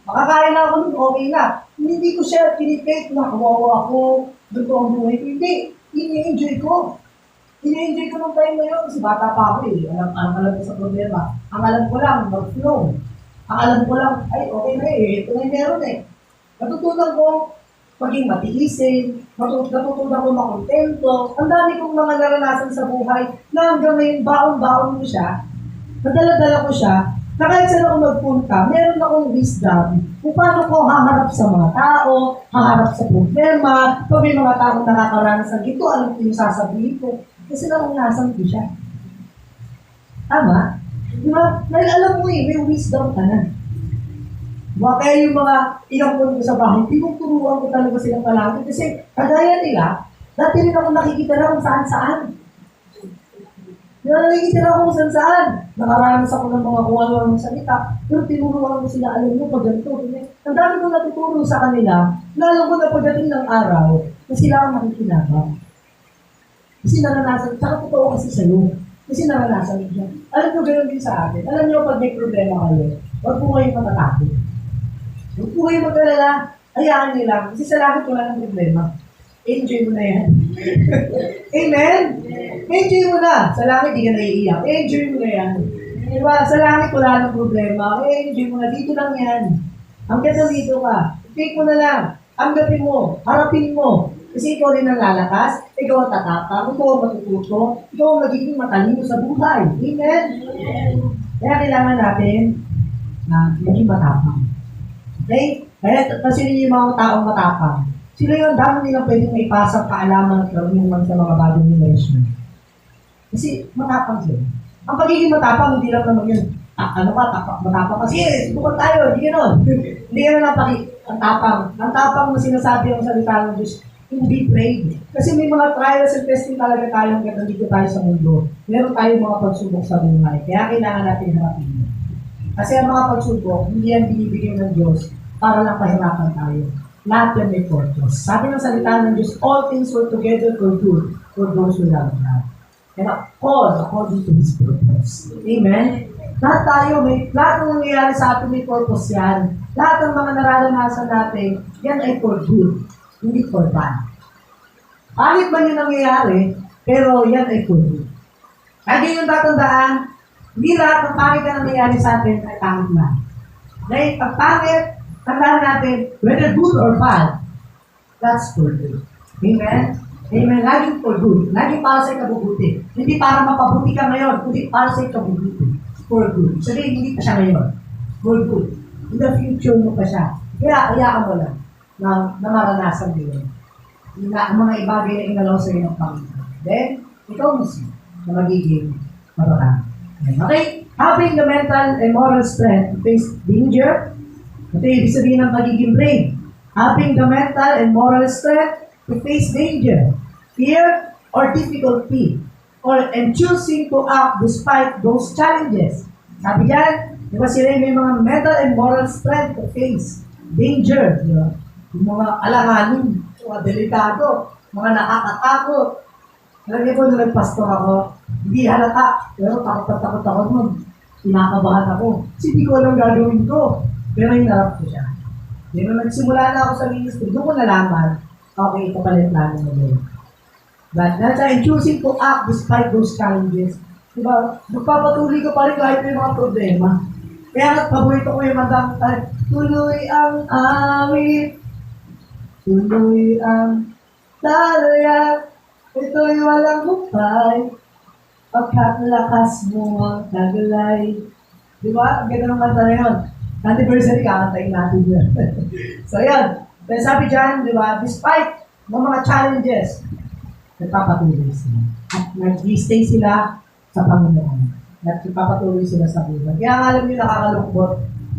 Makakain na ako nun, okay na. Hindi ko siya pinipake na kawawa ako, doon ko ang buhay ko. Hindi, ini-enjoy ko. Ini-enjoy ko nung time na yun kasi bata pa ako eh. Alam ko sa problema. Ang alam ko lang, mag-flow. Ang alam ko lang, ay okay na eh, ito na yung meron eh. Natutunan ko maging matiisin, natutunan ko makontento. Ang dami kong mga naranasan sa buhay na hanggang ngayon baon-baon ko siya, nadala-dala ko siya, na kahit saan ako magpunta, meron akong wisdom kung paano ko haharap sa mga tao, haharap sa problema, pag may mga tao nakakaranas ng ito, alam ko yung sasabihin ko, kasi naranasan ko siya. Tama? Diba? Dahil alam mo eh, may wisdom ka na. Diba? Kaya yung mga inampun ko sa bahay, tinuturuan ko talaga silang palagi. Kasi kagaya nila, dati rin ako nakikita na kung saan-saan. Nakikita na ako kung saan-saan. Nakaranas ako ng mga kung ano-ano salita. Pero tinuruan ko sila, alam mo, pag ganito. Ang dami kong natuturo sa kanila, na alam ko na pagdating ng araw, na sila ang makikinabang. Kasi naranasan, saka totoo kasi sa'yo. Kasi naranasan ko siya. Alam nyo, ganoon din sa akin. Alam nyo, pag may problema kayo, huwag po kayong matatakot. Huwag po kayong mag-alala, hayaan nyo lang. Kasi sa langit wala ng problema. Enjoy mo na yan. Amen? Enjoy mo na. Sa langit, di ka naiiyak. Enjoy mo na yan. Diba? Sa langit wala ng problema. Enjoy mo na. Dito lang yan. Hanggang dito ka. Take mo na lang. Anggapin mo. Harapin mo. Kasi ikaw rin ang lalakas, ikaw ang tatapang, ikaw ang matututo, ikaw ang magiging matalino sa buhay. Amen? Kaya kailangan natin na maging matapang. Okay? Kaya pansinin yung mga taong matapang. Sila yung dami nilang pwedeng maipasang kaalaman at karunungan sa mga bagong relation. Kasi matapang sila. Ang pagiging matapang, hindi lang naman yun. Matapang kasi, subukan tayo, hindi gano'n. Hindi gano'n ang tapang. Ang tapang na sinasabi ang salita ng Diyos, hindi brave. Kasi may mga trials and testing talaga tayo hanggang nandito tayo sa mundo. Meron tayong mga pagsubok sa buhay. Kaya kailangan natin harapin. Kasi ang mga pagsubok, hindi yan binibigay ng Diyos para lang pahirapan tayo. Lahat yan may purpose. Sabi ng salita ng Diyos, all things work together for good for those who love God. And all according to His purpose. Amen? Lahat tayo, lahat ng nangyayari sa atin may purpose yan. Lahat ng mga nararanasan natin, yan ay for good. Hindi for bad. Kahit man yung nangyayari, pero yan ay for good. Lagi yung tatandaan, hindi lahat ng pangit na nangyayari sa atin ay pangit na. Dahil pag pangit, tandaan natin, whether good or bad, that's for good. Amen? Amen. Laging for good. Laging para sa ikabubuti. Hindi para mapabuti ka ngayon, kundi para sa ikabubuti. For good. Sabihin, hindi pa siya ngayon. For good. In the future mo pa siya. Kaya, hayaan mo lang na maranasan din yun. Ang mga ibagay na inalaw sa iyo ng Panginoon. Then, ikaw mismo na magiging marami. Okay? Having the mental and moral strength to face danger. Ito yung ibig sabihin ng pagiging brave. Having the mental and moral strength to face danger, fear, or difficulty, and choosing to act despite those challenges. Sabi yan, di ba sila may mga mental and moral strength to face danger, di ba? Yung mga alanganin, mga delikado, mga nakakatakot. Alam niyo po, nung nagpastor ako, hindi halata, pero takot ako nun. Pinakabahan ako. Kasi hindi ko alam gagawin ko. Pero hinarap ko siya. Pero nagsimula na ako sa ministry, doon ko nalaman, okay, ito pala yung plano mo yun. But that's why I'm choosing to act despite those challenges. Diba? Magpapatuloy ko pa rin kahit may mga problema. Kaya paborito ko yung magandang tuloy ang awit. Tuloy ang talaya, ito'y walang hukay, pagkat lakas mo ang tagalay. Di ba? Ang ganda ng kanta na yun. Anniversary, kakantayin natin yun. So yan. Then sabi dyan, di ba, despite ng mga challenges, nagpapatuloy sila. At nag-stay sila sa Panginoon. At nagpapatuloy sila sa buhay. Kaya nga alam niyo nakakalungkot.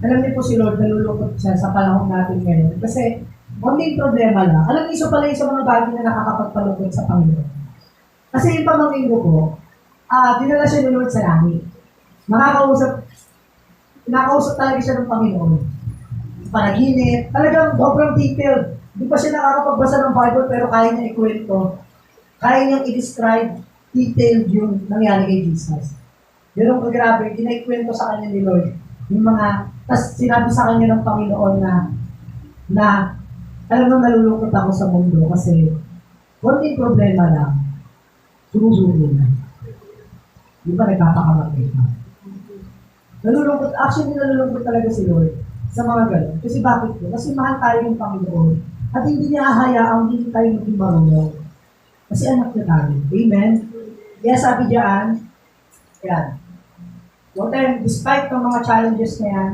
Alam niyo po si Lord, nalulungkot siya sa panahon natin ngayon. Kasi, only problema lang. Alam niyo, isa pala yung sa mga bagay na nakakapagpalungkot sa Panginoon. Kasi yung pamangkin ko po, dinala siya ni Lord sa langit. Nakakausap talaga siya ng Panginoon. Panaginip, talagang sobrang detailed. Hindi pa siya nakakapagbasa ng Bible pero kaya niya ikwento. Kaya niyang i-describe detailed yung nangyari kay Jesus. Pero kung grabe, ginaikwento sa kanya ni Lord. Yung mga, tas sinabi sa kanya ng Panginoon na alam mo, nalulungkot ako sa mundo kasi konting problema lang, sumusulo na. Di ba nagpapakamatay ka? Nalulungkot talaga si Lord sa mga ganun. Kasi bakit po? Kasi mahal tayo ng Panginoon at hindi niya hahayaang hindi tayo maging marunong. Kasi anak niya tayo. Amen? Kaya sabi diyan, yan. So then, despite ng mga challenges na yan,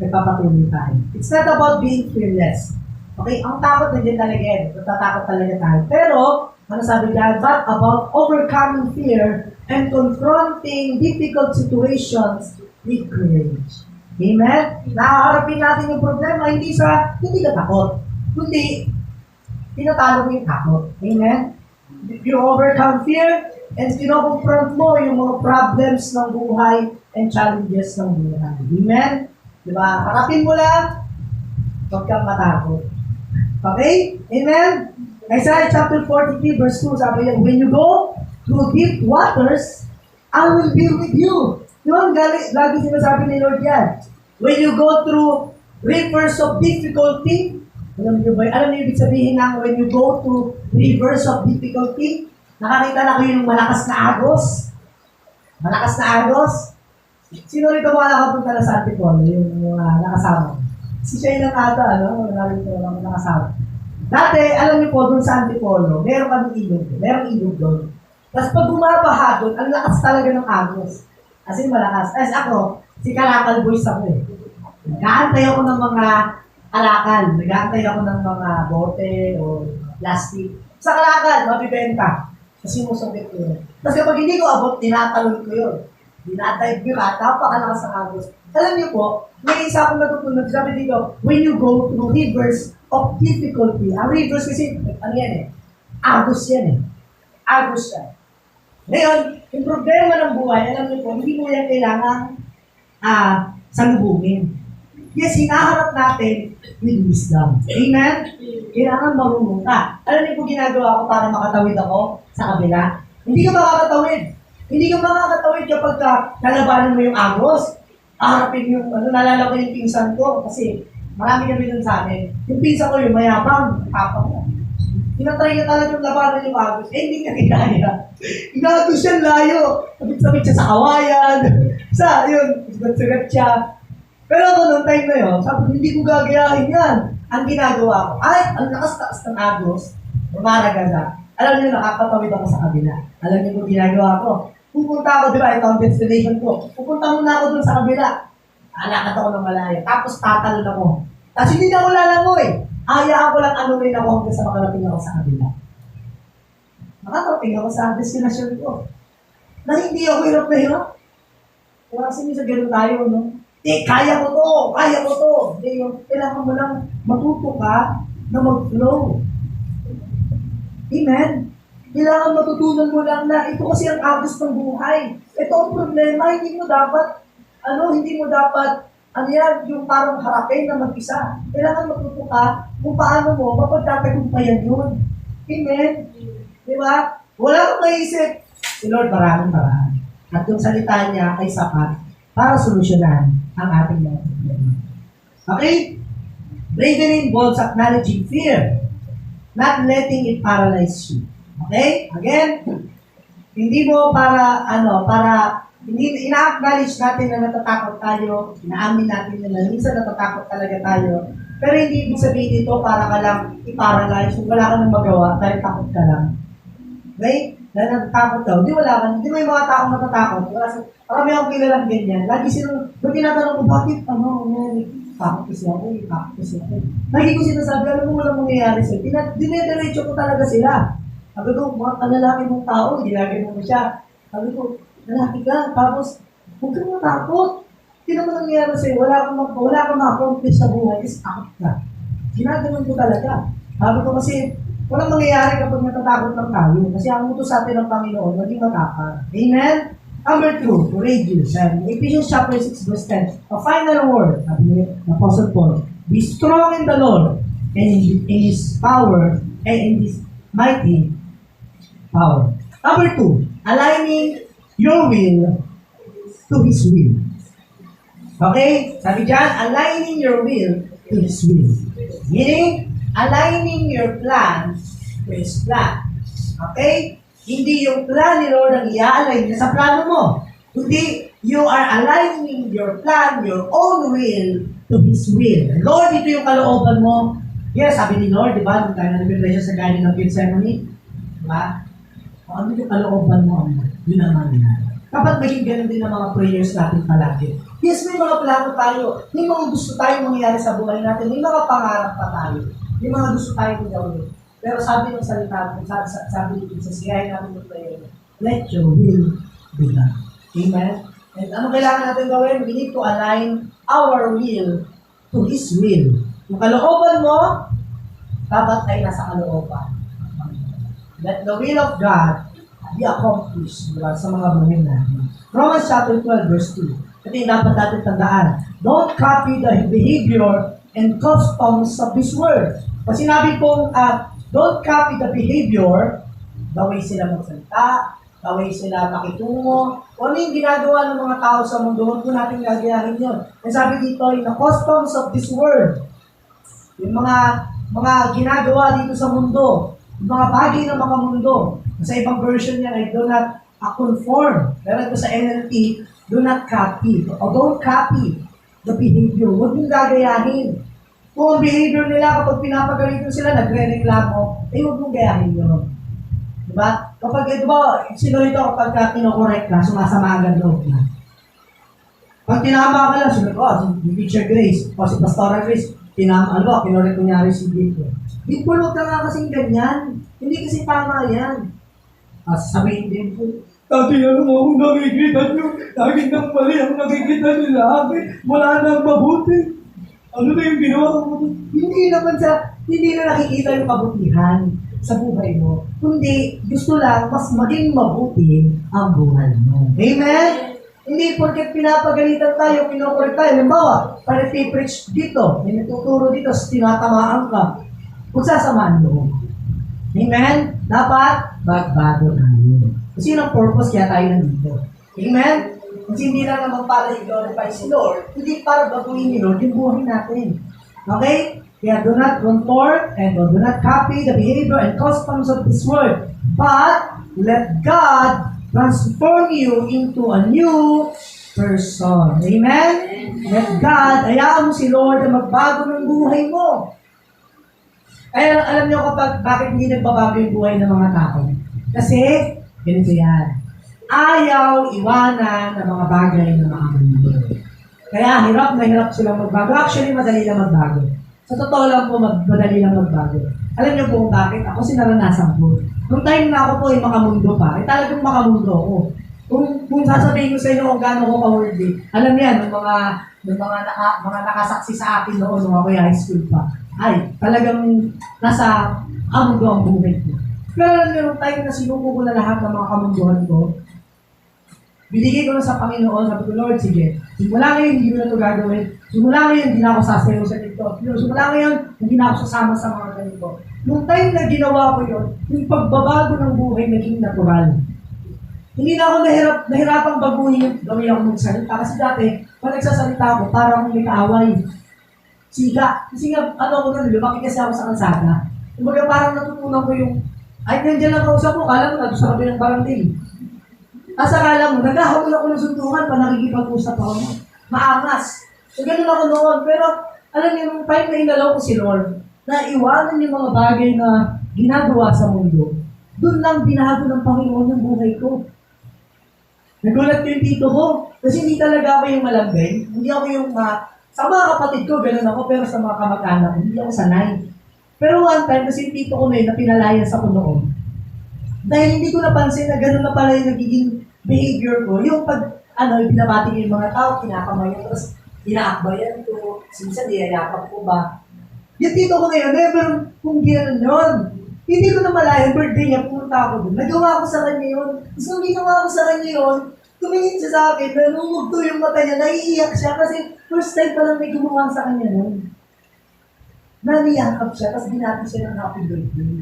nagpapatuloy tayo. It's not about being fearless. Okay? Ang takot na din talaga yan. Natatakot talaga tayo. Pero, ano sabi diyan? But about overcoming fear and confronting difficult situations with courage. Amen? Nakaharapin natin yung problema, hindi ka takot. Kundi, tinatalo mo yung takot. Amen? You overcome fear, and kino-confront mo yung mga problems ng buhay and challenges ng buhay. Amen? Diba? Harapin mo lang, huwag kang matakot. Okay? Amen? Isaiah chapter 43 verse 2, sabi niya, when you go through deep waters, I will be with you. Di ba? Lagi sinasabi ni Lord yan. When you go through rivers of difficulty, alam niyo ibig sabihin ng when you go through rivers of difficulty, nakakita na kayo ng malakas na agos? Malakas na agos? Sino rin mga nakapunta na sa Antipolo, yung nakasama? Si siya yung ata, maraming ko lang nakasama. Dati, alam niyo po, dun sa Antipolo, meron kami ilog. Merong ilog doon. Tapos pag bumabaha doon, ang lakas talaga ng agos. As in, malakas. As ako, si Kalakal Boys ako eh. Nag-aantay ako ng mga kalakal. Nag-aantay ako ng mga bote o plastic. Sa Kalakal, mabibenta. Kasi musabit ko yun. Tapos kapag hindi ko abot, tinatalon ko yun. Dinadive ko ka, napakalakas ng agos. Alam niyo po, may isa akong natutunan. Sabi dito, when you go through rivers of difficulty. Ang rivers kasi, ano yan eh? Agos yan eh. Agos yan. Ngayon, yung problema ng buhay, alam niyo po, hindi mo yan kailangan salubungin. Yes, hinaharap natin with wisdom. Amen? Kailangan marunong ka. Alam niyo po ginagawa ko para makatawid ako sa kabila? Hindi ka makakatawid. Hindi ka makakatawid kapag kalabanan mo yung agos. Harapin yung, nalala ko yung pinsan ko kasi marami kami dun sa amin. Yung pinsan ko yung mayabang, kapang ko. Tinatry niya talaga yung labanan yung agos. Hindi niya kinaya. Inagos siya layo. Sabit-sabit siya sa kawayan. Sagat siya. Pero ako noong time na yun, sabi, hindi ko gagayahin yan. Ang ginagawa ko, ang lakas-taas ng agos, umaragaza. Alam niyo, nakakatawid ako sa kabila. Alam niyo kung ginagawa ko. Pupunta ako, di ba, ito ang destination ko. Pupunta muna ako dun sa kabila. Alakad ako ng malayo. Tapos tatalon ako. Tapos hindi na ako lalangoy. Hayaan ko lang anunin ako hanggang sa makarating ako sa kabila. Makarating ako sa destination ko. Na hindi ako hirap na hirap. Kasi minsan ganun tayo, no? Kaya ko to. Kailangan mo lang matuto ka na mag-flow. Amen? Kailangan matutunan mo lang na ito kasi ang agos ng buhay. Ito ang problema, hindi mo dapat, yung parang harapin na mag-isa. Kailangan matuto ka kung paano mo mapagtatagumpayan yun. Amen? Di ba? Wala kang maisip. Si Lord, maraming paraan. At yung salita niya ay sapat para solusyonan ang ating mga problema. Okay? Bravery involves acknowledging fear, not letting it paralyze you. Okay? Again, hindi mo hindi ina-acknowledge natin na natatakot tayo, inaamin natin na minsan natatakot talaga tayo, pero hindi ibig sabihin dito para ka lang i-paralyze, kung wala ka nang magawa, dahil takot ka lang. Okay? Dahil natatakot daw, hindi mo yung mga taong natatakot. Marami akong kilalang ganyan. Lagi pag tinatanong ko, bakit takot kasi ako. Lagi ko sinasabi, alam mo walang mangyayari sa'yo. Dinediretso ko talaga sila. Sabi ko, mga kalalaki mong tao, ginagano mo siya. Sabi ko, lalaki ka, tapos, huwag kang matakot. Hindi naman nangyayari sa'yo, wala kang ma-accomplish sa buhay, is takot ka. Ginaganon ko talaga. Sabi ko kasi, walang mangyayari kapag natatakot lang tayo. Kasi ang utos sa atin ng Panginoon, maging matakot. Amen? Number 2, courageous. Ephesians chapter 6, verse 10. A final word, sabi ni Apostle Paul, be strong in the Lord and in His power and in His mighty power. Number 2, aligning your will to His will. Okay? Sabi dyan, aligning your will to His will. Meaning, aligning your plan to His plan. Okay? Hindi yung plan ni Lord ang i-align niya sa plano mo. Kundi, you are aligning your plan, your own will, to His will. Lord, ito yung kalooban mo. Yes, sabi ni Lord, di ba? Nung tayo na-repression sa Garden of Gethsemane. Di ba? Ano yung kalooban mo? Yun ang mangyayari. Kapag maging ganun din ang mga prayers natin palagi. Yes, may mga plano tayo. May mga gusto tayong mangyayari sa buhay natin. May mga pangarap pa tayo. May mga gusto tayong gawin. Pero sabi ng salita, sabi dito sa siyahin natin ng prayer, let your will be done. Amen? And ano kailangan natin gawin? We need to align our will to His will. Yung kalooban mo, dapat ay nasa kalooban. Let the will of God be accomplished, diba, sa mga buhay natin. Romans chapter 12, verse 2. Ito yung dapat natin tandaan. Don't copy the behavior and customs of this world. Pag sinabi kong, don't copy the behavior, the way sila magsalita, the way sila makitungo, o ano yung ginagawa ng mga tao sa mundo, huwag po natin gagayahin yun. And sabi dito, in the customs of this world, yung mga ginagawa dito sa mundo, yung mga bagay ng mga mundo. Sa ibang version niya ay do not conform. Pero ito sa NLT, do not copy. O don't copy the behavior. Huwag yung gagayahin. Kung ang behavior nila kapag pinapagalitan sila, nagre-reklamo, huwag mong gayahin yun. Diba? Kapag, diba, sino ito kapag kinokorek ka, sumasama agad loob na. Pag tinama ka lang, sino si Teacher Grace, o si Pastora Grace, kinorek kunyari si Dito. Di pulot ka nga kasing ganyan. Hindi kasi tama yan. Sasabihin din po, dati na lang ako nakikita nyo. Lagi nang mali ang nakikita nila. Wala nang mabuti. Ano na yung ginawa ko? Hindi na nakikita yung kabutihan sa buhay mo. Kundi gusto lang mas maging mabuti ang buhay mo. Amen? Hindi porket pinapagalitan tayo, pinokorek tayo. Halimbawa, para i-preach dito, may natuturo dito, tinatamaan ka. Huwag sasamaan mo. Amen? Dapat, bago tayo. Kasi yun ang purpose kaya tayo nandito. Amen? Kasi hindi lang naman para i-glorify si Lord, hindi para baguhin ni Lord yung buhay natin. Okay? Kaya do not conform and do not copy the behavior and customs of this world. But, let God transform you into a new person. Amen? Let God, hayaan mo si Lord na magbago ng buhay mo. Kaya alam niyo bakit hindi nagbabago yung buhay ng mga tao? Kasi, ganito yan. Ayaw iwanan ng mga bagay ng mga mundo. Kaya hirap na hirap silang magbago. Actually, madali lang magbago. Sa totoo lang po, madali lang magbago. Alam niyo po kung bakit? Ako sinaranasan ko. Nung time na ako po ay makamundo pa, talagang makamundo ako. Kung sasabihin ko sa inyo kung gaano ko ka-worthy, alam yan, ng mga nakasaksi sa akin noon nung ako high school pa. Ay, talagang nasa amundo ang buhay ko. Pero alam niyo, nung time na sinuko ko na lahat ng mga kamunduhan ko, binigay ko na sa Panginoon, sabi ko, Lord, sige, simula ngayon, hindi ko na ito gagawin. Simula ngayon, hindi na ako sasayaw sa TikTok. Simula ngayon, hindi na ako sasama sa mga ganito. Nung time na ginawa ko yun, yung pagbabago ng buhay naging natural. Hindi na ako nahirapang baguhin yung gawin ako magsalita. Kasi dati, pag nagsasalita ako, parang may kaaway. Siga. Kasi nga, ako nun, lumaki kasi ako sa kalsada. Kumbaga parang natutunan ko yung, ay, nandiyan lang kausap ko, kala mo, nato sa kabilang barangay. Akala mo, naghahabol ako ng suntukan pa nakikipag-usap ako. Maangas. So, ganun ako noon. Pero, alam niyo, nung time na inalaw ko si Lord, na iwanan yung mga bagay na ginagawa sa mundo, doon lang binago ng Panginoon yung buhay ko. Nagulat ko yung tito ko. Kasi hindi talaga ako yung malambing. Hindi ako yung sa mga kapatid ko, ganun ako. Pero sa mga kamag-anak ko, hindi ako sanay. Pero one time, kasi yung tito ko na yun, na pinalayas ako noon. Dahil hindi ko napansin na gano'n na pala yung nagiging behavior ko. Yung pag, binabati ko yung mga tao, kinakamayan, tapos inaakbayan ko, minsan niyayakap ko ba. Yung tito ko ngayon, never kung gano'n yun. Hindi ko na malaya, birthday niya, pumunta ako doon. Nagawa ko sa kanya yun. Tapos nung ginawa ko sa kanya yun, tumingin siya sa akin, nanungugto yung mata niya, naiiyak siya kasi first time pa lang may gumawa sa kanya nun. Naniyakap siya, tapos binati siya ng happy birthday.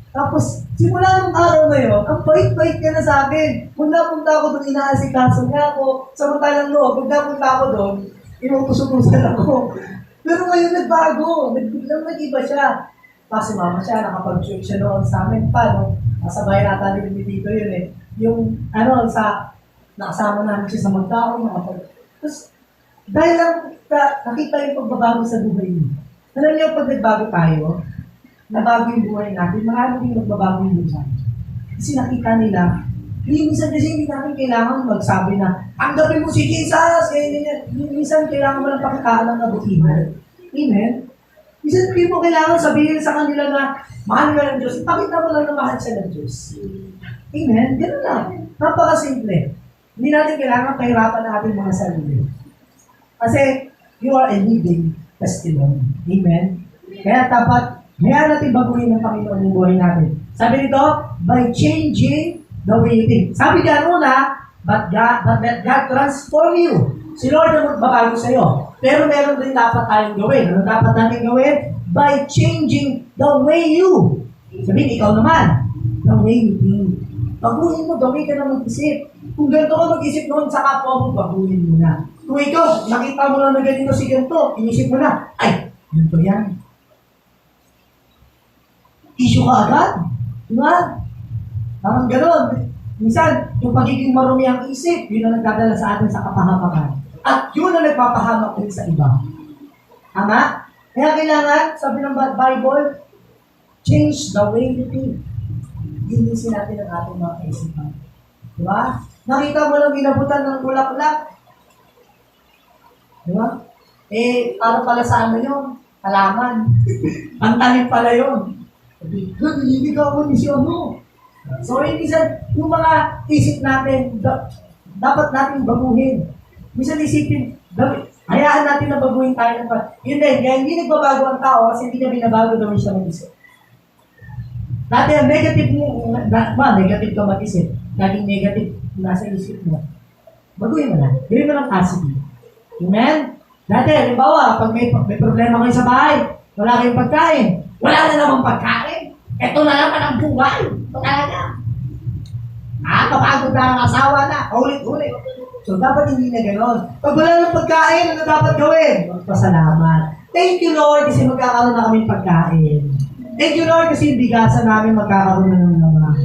Tapos, simula nung araw na yun, ang bait-bait niya na sa akin. Kung napunta ako doon, inaasikaso niya ako. Samantalang loob, pag napunta ako doon, inutusutusan ako. Pero ngayon nagbago, biglang nag-iba siya. Kasi mama siya, nakapag-church siya noon sa amin pa, no? Nasabay nata ni Tito yun eh. Yung, nakasama namin siya sa magkaon, Tapos, dahil lang nakita yung pagbabago sa buhay niya. Alam niyo, pag nagbago tayo, nabago yung buhay natin, marami din magbabago yung buhay. Kasi nakita nila, minsan kasi hindi natin kailangan magsabi na, tanggapin mo si Jesus! Minsan kailangan mo lang pakitaan ng nabutihan. Amen? Minsan hindi mo kailangan sabihin sa kanila na, mahal ka ng Diyos. Ipakita mo lang na mahal siya ng Diyos. Amen? Ganun lang. Napakasimple. Hindi natin kailangan pahirapan natin mga sarili. Kasi, you are a living testimony. Amen? Kaya dapat, hayaan natin baguhin ng Panginoon yung buhay natin. Sabi nito, by changing the way you think. Sabi niya una, but let God transform you. Si Lord na magbabago sa iyo. Pero meron din dapat tayong gawin. Ano dapat natin gawin? By changing the way you. Sabihin, ikaw naman, the way you think. Baguhin mo, gawin ka na mag-isip. Kung ganito ka mag-isip noon sa kapwa mo, baguhin mo na. Kung ikaw, nakita mo lang na ganito si ganito, inisip mo na, ay, ganito yan. Issue ka agad. Diba? Parang gano'n. Minsan, yung pagiging marumi ang isip, yun ang nagdadala sa atin sa kapahamakan. At yun ang nagpapahamak din sa iba. Tama? Kaya kailangan, sabi ng Bible, change the way you think. Linisin natin ang ating mga kaisipan. Diba? Nakita mo lang ginabutan ng bulaklak. Diba? Para pala sa ano yun? Halaman. Pantanim pala yun. Hindi ka ako ni siya mo. So, minsan, yung mga isip natin, dapat natin baguhin. Minsan isipin, hayaan natin na baguhin tayo ng yun din, kaya hindi nagbabago ang tao kasi hindi niya binabago daw siya mag-isip. Dati, negative negative ka mag-isip. Laging negative nasa isip mo. Baguhin mo na. Gawin mo ng positive. Amen? Dati, halimbawa, pag may problema kayo sa bahay, wala kayong pagkain. Wala na namang pagkain. Ito na naman ang buhay. Ito talaga. Kapagod na ang asawa na. Ulit-ulit. So, dapat hindi na gano'n. Pag wala ng pagkain, ano dapat gawin? Magpasalamat. Thank you, Lord, kasi magkakaroon na kami pagkain. Thank you, Lord, kasi yung bigasan namin magkakaroon na ng naman.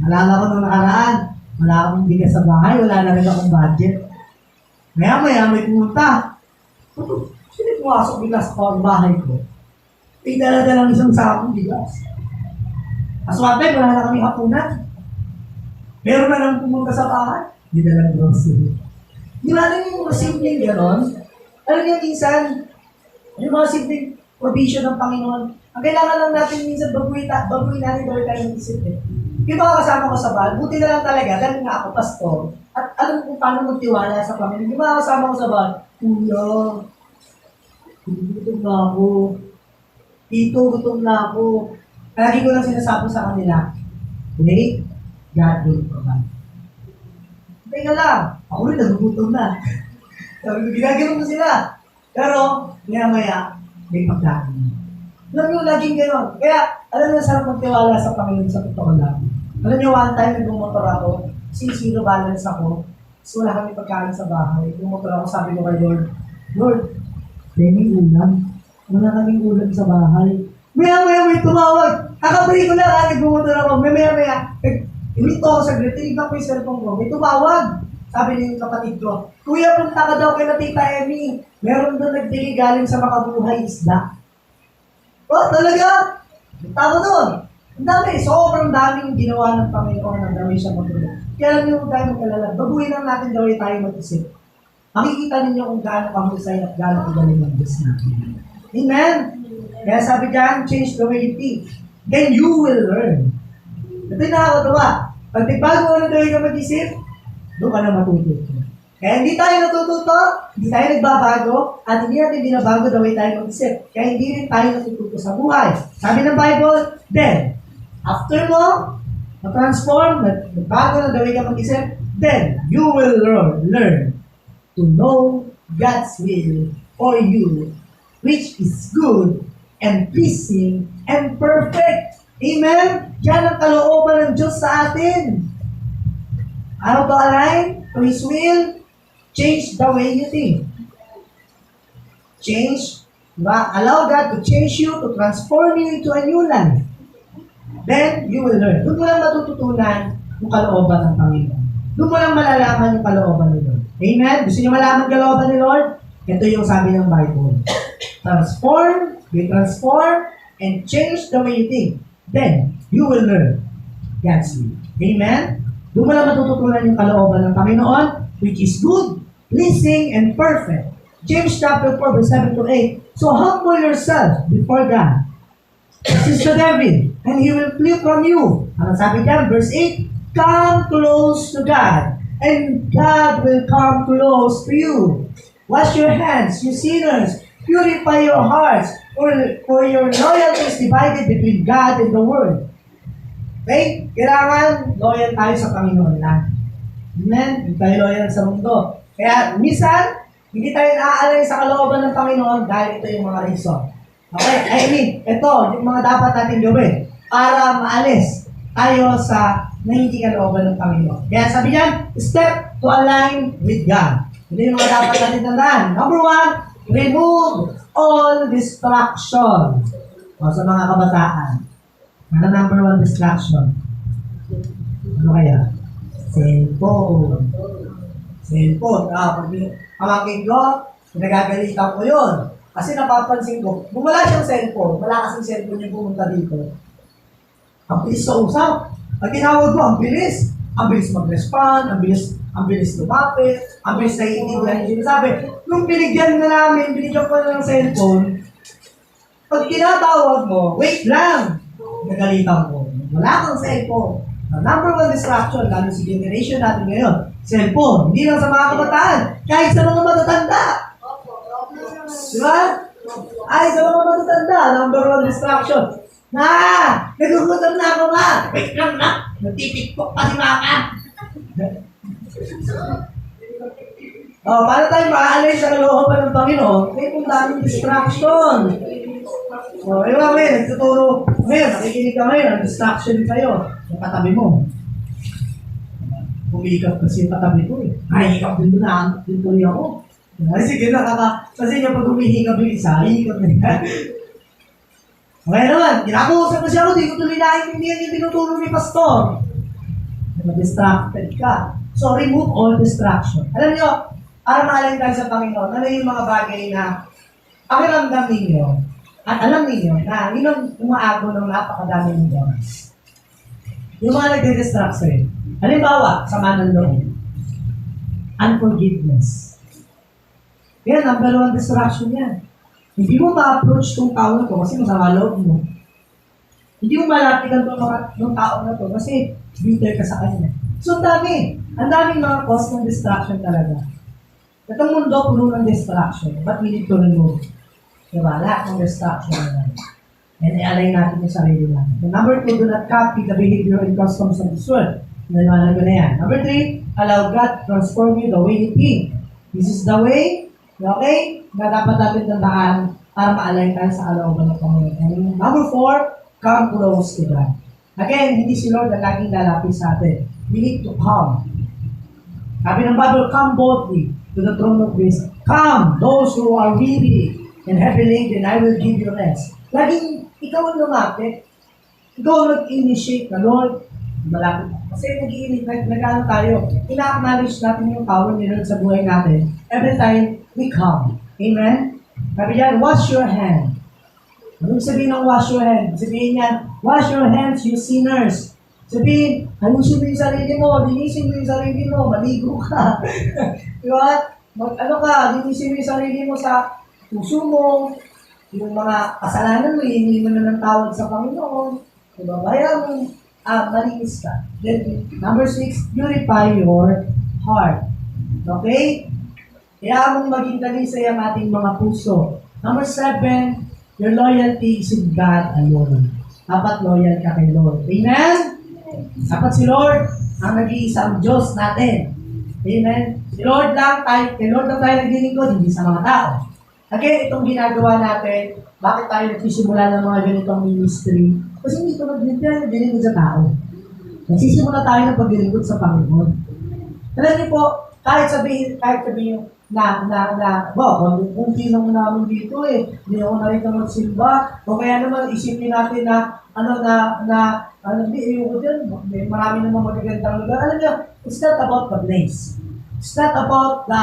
Alala ko nung nakaraan, wala akong bigas sa bahay, wala na rin akong budget. Maya-maya may pumunta. Sino pumasok bigas pa ang bahay ko? Dala-dala ng isang sakong bigas. Aswate, wala na kami hapunan. Meron na lang pumunta sa bahay. Hindi na lang grocery. Di ba alam yung mga simpleng gano'n? Alam niyo minsan, yung mga simpleng provision ng Panginoon, ang kailangan lang natin minsan baguhin natin gawin tayo ng isip eh. Yung mga kasama ko sa bahay, buti na lang talaga, dahil nga ako pastor, at alam kung paano magtiwala sa Panginoon. Yung mga kasama ko sa bahay, Kuya, gutom na ako. Tito, gutom na ako. Lagi ko lang sinasabi sa kanila, wait, God will provide. Teka lang, ako rin nagugutom na. Sabi ko, ginagano mo sila. Pero, maya-maya, may pagkain. Alam nyo, laging gano'n. Kaya, alam nyo, sarap magtiwala sa Panginoon sa totoo lang. Alam nyo, one time, nag-motor ako, zero balance ako, so wala kami pagkain sa bahay. Nag-motor ako, sabi ko kay Lord, Benny, ulam. Wala kaming ulam sa bahay. Maya-maya may tumawag. Kakabili ko lang, nag-motor ako. Maya-maya, imito ako sa grid, tinignan ko yung cellphone ko. May tumawag. Sabi niyo yung kapatid ko, Kuya, punta ka daw kay na Tita Emmy. Meron doon nagbili galing sa Makabuhay isda. Oh, talaga? Punta ko doon. Ang dami, sobrang daming ginawa ng Panginoon ng dami siya magulong. Kaya alam niyo kung tayo magkalala, baguhin lang natin gawin tayo mag-isip. Makikita ninyo kung gaano kahusay at gaano kagaling ang Diyos natin. Amen? Kaya sabi dyan, change the way you think. Then you will learn Ito yung nakakatawa. Pag nagbago ka ng gawin ka mag-isip, doon ka na matututo. Kaya hindi tayo natututo, hindi tayo nagbabago, at hindi natin binabago the way tayo mag-isip. Kaya hindi rin tayo natututo sa buhay. Sabi ng Bible, then, after mo, na-transform, nagbago na the way ka mag-isip, then, you will learn to know God's will for you, which is good and pleasing and perfect. Amen? Yan ang kalooban ng Diyos sa atin. Ano to align to His will? Change the way you think. Change, diba? Allow God to change you, to transform you into a new life. Then, you will learn. Doon mo lang matututunan yung kalooban ng Panginoon. Doon mo lang malalaman yung kalooban ni Lord. Amen? Gusto niyo malaman yung kalooban ni Lord? Ito yung sabi ng Bible. Be transformed, and change the way you think. Then, you will learn God's will. Amen? Doon mo lang matututunan yung kalooban ng Panginoon, which is good, pleasing, and perfect. James chapter 4, verse 7 to 8. So humble yourself before God. Resist the devil, and he will flee from you. Ano sabi diyan? Verse 8, come close to God, and God will come close to you. Wash your hands, you sinners. Purify your hearts, for your loyalty is divided between God and the world. Okay? Kailangan loyal tayo sa Panginoon lang. Amen? Hindi tayo loyal sa mundo. Kaya, minsan, hindi tayo naaalay sa kalooban ng Panginoon dahil ito yung mga reason. Okay? I mean, ito, yung mga dapat natin gawin para maalis tayo sa na hindi kalooban ng Panginoon. Kaya sabi niyan, step to align with God. Ito yung mga dapat natin tandaan. Number 1, remove all distraction. O, sa mga kabataan. Ano number 1 distraction? Ano kaya? Cellphone. Cellphone. Pag pamangkin ko, nagagalitan ko yun. Kasi napapansin ko, bumala siyang cellphone. Wala kasing cellphone yung pumunta dito. Ang bilis sa usap. Pag tinawag ko, ang bilis. Ang bilis mag-respond, ang bilis lumapit, ang bilis naiintindihan yung sinasabi. Nung binigyan ko na ng cellphone, pag tinatawag mo, wait lang, nagalitan ko. Wala kang cellphone. Number 1 distraction, lalo sa generation natin ngayon, cellphone. Hindi lang sa mga kabataan, kahit sa mga matatanda. Diba? Ay, sa mga matatanda, number 1 distraction. Nagugutom na ako nga. Wait lang na, nagtipikpok pa si mama. Paano tayo maaalay sa kalooban ng Panginoon? May kung daming distraction. Nagtuturo. Ngayon, nakikinig ka ngayon, ang distraction kayo. Yung katabi mo. Umikap kasi yung katabi ko eh. Ay, hikap din doon na. Tuloy ako. Ay, sige na, kasi niya pag humihikap yung isa, hihikap na yan. Okay naman, kinakausap na siya ako, di ko tuloy naiintindihan yung tinuturo ni Pastor. Distracted ka. So, remove all distraction. Alam nyo, para maalang tayo sa Panginoon, ano yung mga bagay na pakiramdam ninyo, at alam ninyo na yun ang umaago ng napakadami ng oras. Yung mga nagdi-distract sa'yo. Halimbawa, sama ng loob. Unforgiveness. Yan, number 1 distraction yan. Hindi mo ma-approach tong tao na to kasi masama loob mo. Hindi mo malapitan tong tao na to kasi bitter ka sa kanya. So, ang dami. Ang daming mga cause ng distraction talaga. Itong mundo puno ng distraction. But we need to remove. Diba? Lahat ng distraction na lang. And i-align natin yung sarili natin. And number 2, do not copy the behavior and customs of this world. Naliwanag ko na yan. Number 3, allow God to transform you the way you think. This is the way, okay, na dapat natin tandaan para ma-align tayo sa kalooban ng Panginoon. And number 4, come close to God. Again, hindi si Lord na laging lalapit sa atin. We need to come. Sabi ng Bible, come boldly to the throne of grace. Come, those who are weary and heavy laden, I will give you rest. Laging ikaw ang lumapit. Ikaw ang nag-initiate na, Lord, malapit. Kasi nag-ano tayo, ina-acknowledge natin yung power ni Lord sa buhay natin every time we come. Amen? Sabi yan, wash your hand. Anong sabihin ng wash your hand? Sabihin yan, wash your hands, you sinners. Sabihin, ayusin mo yung sarili mo, linisin mo yung sarili mo, maligo ka. Diba? Linisin mo yung sarili mo sa puso mo, yung mga kasalanan mo, hindi mo na ng tawad sa Panginoon. Diba? Bayan mo. malinis ka. Then, number 6, purify your heart. Okay? Kaya mong maging talisay ang ating mga puso. Number 7, your loyalty is in God alone. Dapat loyal ka kay Lord. Amen? Dapat si Lord ang nag-iisang Diyos natin. Amen? Si Lord lang tayo, kay Lord lang tayo naglilingkod, hindi sa mga tao. Again, itong ginagawa natin, bakit tayo nagsisimula ng mga ganitong ministry? Kasi hindi ito naglilingkod sa tao. Nagsisimula tayo ng paglilingkod sa Panginoon. Alam niyo po, kahit sabihin kung sinong namin dito hindi ako narito magsimba, o kaya naman isipin natin marami namang magagandang lugar. Alam niyo, it's not about the place. It's not about the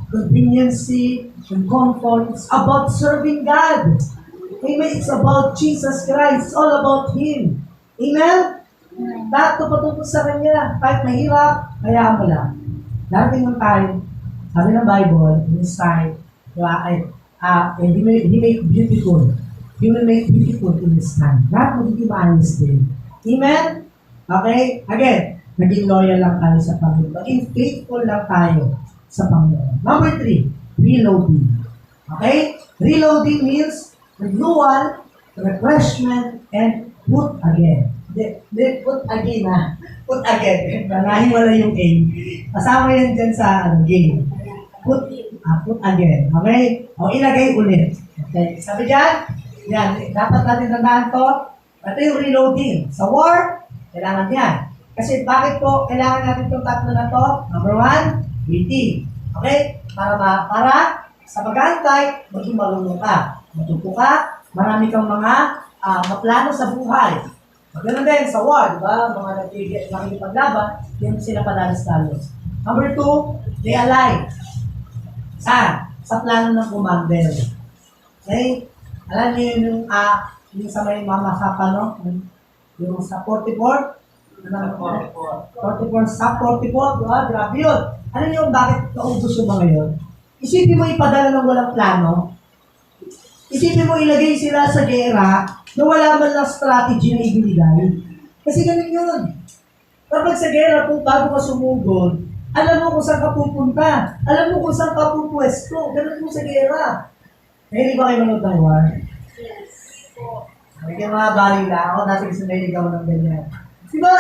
conveniency and comfort. It's about serving God. Amen. It's about Jesus Christ. It's all about Him. Amen? Lahat ito patungkol sa Kanya. Kahit mahirap, hayaan mo lang. Darating ng time, sabi ng Bible, in His time, and He made beautiful. He will make beautiful in His time. Lahat magiging maayos din. Amen? Okay? Again, naging loyal lang tayo sa Panginoon. Maging faithful lang tayo sa Panginoon. Number 3, reloading. Okay? Reloading means renewal, refreshment, and put again. Put again Put again. Nahiwala yung A. Kasama yan dyan sa game. Put again. Okay? O ilagay ulit. Okay? Sabi dyan, yan, dapat natin tandaan to. Ito yung reloading. Sa war, kailangan yan. Kasi bakit po kailangan natin itong tatlo na to? Number 1, waiting. Okay? Para sa pag-antay, maging marunong ka. Matuto ka, marami kang mga maplano sa buhay. Ganun din sa war, di ba? Mga nakikipaglaban, yun sila padalos-dalos. Number 2, they align. Saan? Sa plano ng commander. Okay? Alam niyo yung sa may mamasapa, no? Yung sa 44? 44, sa 44, diba? Grabe yun. Ano yung bakit naubos yung mga yun? Isipin mo ipadala ng walang plano. Isipin mo ilagay sila sa gera na wala man lang strategy na ibinigay. Kasi ganun yun. Kapag sa gera, kung bago ka sumugod, alam mo kung saan ka pupunta. Alam mo kung saan ka pupwesto. Ganun mo sa gera. Hindi ba kayo manood ng war? Yes. May mga balila. Ako dati kasi naligaw ng ganyan. Diba,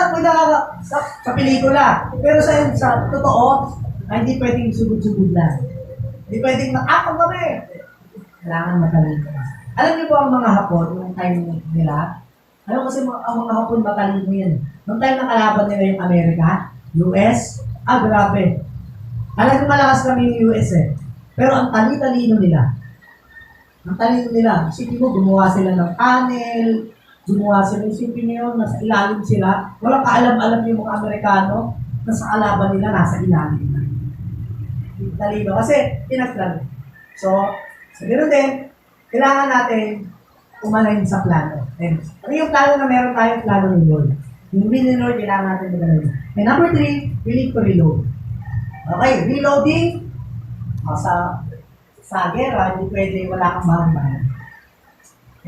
sa pelikula. Pero sa totoo, hindi pwedeng sugod-sugod lang. Hindi pwedeng makapag kami. Kailangan matalino. Alam niyo po ang mga Hapon, yung time nila, kasi ang mga Hapon matalino yan. Nung time na kalaban nila yung Amerika, US, grabe. Talagang malakas kami yung US Pero ang talino nila. Isipin mo, gumawa sila ng tunnel, isipin niyo, nasa ilalim sila. Walang kaalam-alam yung mga Amerikano, nasa kalaban nila, nasa ilalim na. Talino. Kasi, pinagplano. So ganoon din, kailangan natin umalayin sa plano. Ano yung plano na meron tayong plano ni Lord? Yung will ni Lord, kailangan natin magalayin. And number 3, we need to reload. Okay, reloading. Sa gera, hindi pwede wala kang bahan-bahan.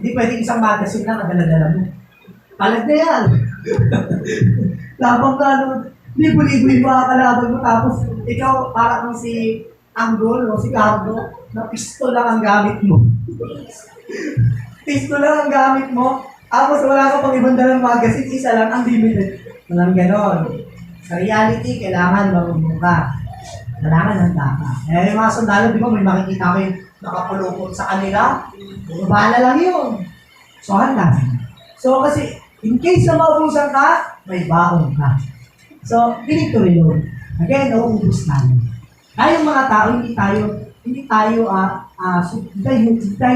Hindi pwede isang magazine lang kadala-dala mo. Palag na yan. Labang ka, libo-libo yung mga kalaban mo, tapos ikaw parang si Anggol o si Cardo, na pistol lang ang gamit mo. Pistol lang ang gamit mo, tapos wala ka pang ibang dalang magazine, isa lang ang limited. Walang ganon. Sa reality, kailangan marunong ka. Kailangan handa ka. Yung mga sundalo, di ba, may makikita ko yung nakapulupot sa kanila, bahala lang yun. So, handa. So, kasi, in case na maubusan ka, may baon ka. So, pinig to reload. Again, nauubos tayo. Tayong mga tao, hindi tayo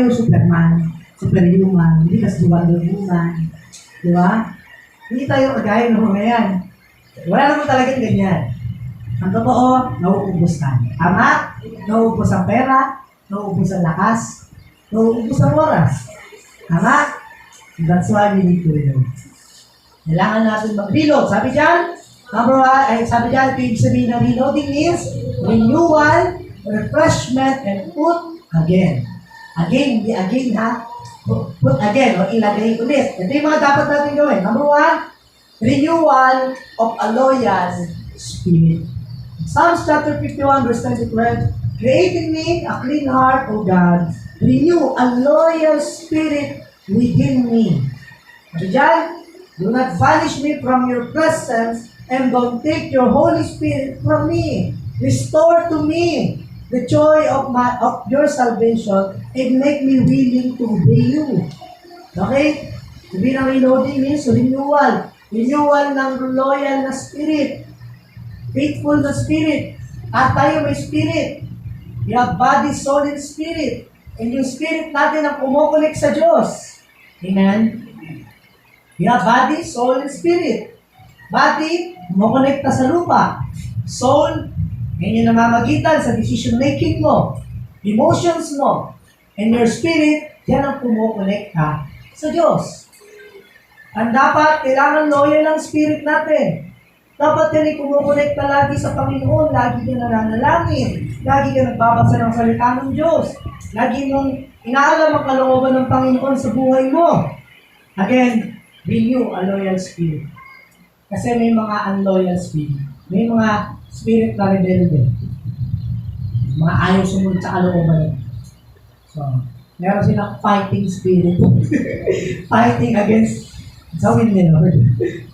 Superman, superhuman, hindi kasi Wonder Woman, di ba? Hindi tayo kagaya ng mga yan. Wala naman talagang ganyan. Ang totoo, nauubos tayo. Tama? Nauubos ang pera, nauubos ang lakas, nauubos ang oras. Tama? That's why we need to reload. Kailangan natin mag-reload. Sabi dyan, sabi dyan, ibig sabihin ng reloading means renewal, refreshment, and put again. Again, hindi again ha. Put again, o ilagay ulit. Ito yung mga dapat natin gawin. Number 1, renewal of a loyal spirit. Psalms chapter 51, verse 10 to 12, create in me a clean heart, O God, renew a loyal spirit within me. Sabi dyan, do not banish me from your presence and don't take your Holy Spirit from me. Restore to me the joy of your salvation and make me willing to obey you. Okay? Sabi ng reloading means renewal. Renewal ng loyal na spirit. Faithful na spirit. At tayo may spirit. We have body, soul, and spirit. And yung spirit natin ang kumukulik sa Diyos. Amen? We have body, soul, and spirit. Body, kumukonekta sa lupa. Soul, yan yung namamagitan sa decision making mo. Emotions mo. And your spirit, yan ang kumukonekta sa Diyos. Ang dapat, kailangan loyal ang spirit natin. Dapat yan ay kumukonekta lagi sa Panginoon. Lagi ka nananalangin. Lagi ka nagbabasa ng salita ng Diyos. Lagi mong inaalam ang kalooban ng Panginoon sa buhay mo. Again, renew a loyal spirit. Kasi may mga unloyal spirit. May mga spirit na rebelde. Mga ayaw sumunod sa kalooban nila. So, meron silang fighting spirit. Fighting against gawin nila.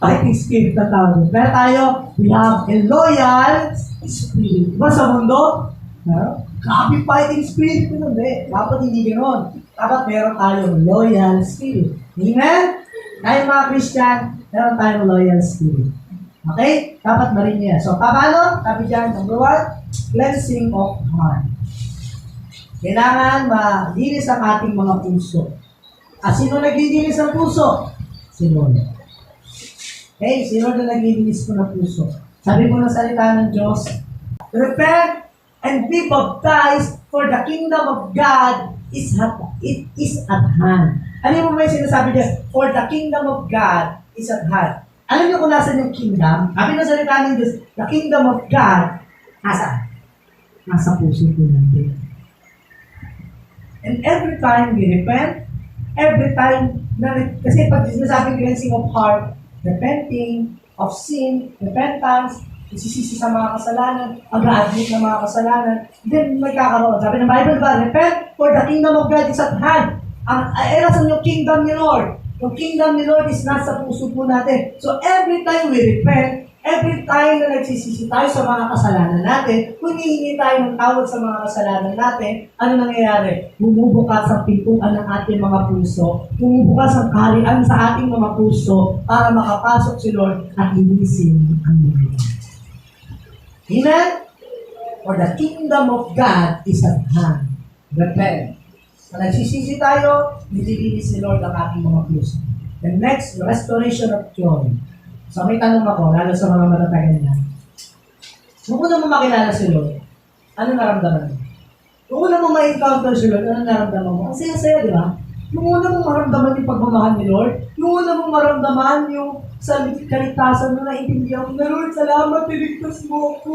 Fighting spirit na tawag. Pero tayo, we have a loyal spirit. Diba sa mundo? Grabe fighting spirit. Hindi. Dapat hindi ganoon. Dapat meron tayong loyal spirit. Amen? Tayo mga Christian, meron tayong loyal spirit. Okay? Dapat marin niya. So, paano? Sabi dyan, number 1, cleansing of heart. Kailangan malinis ang ating mga puso. Sino naglilinis ang puso? Si Lord. Okay? Si Lord na naglilinis ko ng puso. Sabi mo ng salita ng Diyos, repent and be baptized for the kingdom of God is at hand. Ano mo ba yung sinasabi niya? For the kingdom of God is at hand. Alam niyo kung nasan yung kingdom? Sabi ng salita ng Diyos, the kingdom of God, nasa puso po natin. And every time we repent, every time, kasi pag sinasabing cleansing of heart, repenting of sin, repentance, isisisi sa mga kasalanan, pag-a-admit ng mga kasalanan, then may kakaroon. Sabi ng Bible ba, repent for the kingdom of God is at hand. Ang erasan yung kingdom ni Lord. Yung kingdom ni Lord is nasa puso po natin. So every time we repent, every time na nagsisisi tayo sa mga kasalanan natin, humihingi tayo ng tawad sa mga kasalanan natin, ano nangyayari? Bumubukas ang pintuan ng ating mga puso, bumubukas ang kaharian sa ating mga puso para makapasok si Lord at linisin ang mga. Amen? For the kingdom of God is at hand. Repent. Kung nagsisisi tayo, nililinis ni Lord ang ating mga puso. The next, restoration of joy. So may tanong ako, lalo sa mga matatagal na. Kung una mo makilala si Lord, ano naramdaman mo? Kung una mo ma-encounter si Lord, ano naramdaman mo? Ang saya-saya, di ba? Yung una mong maramdaman yung pagmamahal ni Lord, yung una mong maramdaman yung sa kalitasan mo, naiintindihan mo na, Lord, salamat, niligtas mo ako.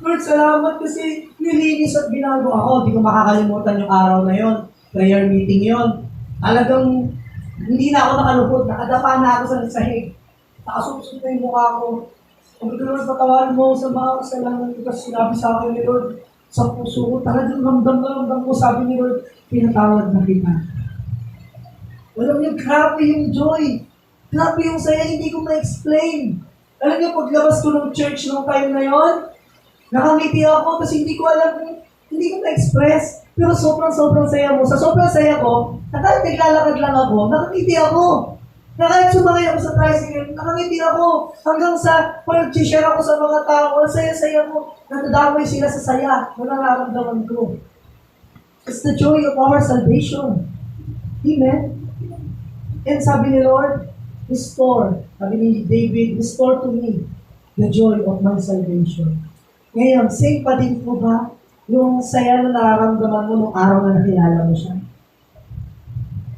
Lord, salamat kasi nilinis at binago ako. Hindi ko makakalimutan yung araw na yon, prayer meeting yon. Talagang hindi na ako nakalupot, nakadapa na ako sa sahig. Nakasupsop na yung mukha ko. Sabi ko, Lord, patawarin mo sa mga kasalanan ko kasi sinabi sa akin ni Lord sa puso ko. Talagang ramdam ko, sabi ni Lord, pinatawad na kita. Alam niyo, grabe yung joy. Grabe yung saya, hindi ko ma-explain. Alam niyo, paglabas ko ng church nung time na yon, nakangiti ako kasi hindi ko alam, hindi ko ma-express. Pero sobrang saya mo. Sa sobrang saya ko, kahit naglalakad lang ako, nakangiti ako. Na kahit sumakay ako sa tricycle, nakangiti ako. Hanggang sa pag-share ako sa mga tao, ang saya-saya ko. Nadadamay sila sa saya na nararamdaman ko. It's the joy of our salvation. Amen? And sabi ni Lord, restore. Sabi ni David, restore to me the joy of my salvation. Ngayon, same pa din po ba yung saya na nararamdaman mo nung araw na nakilala mo siya?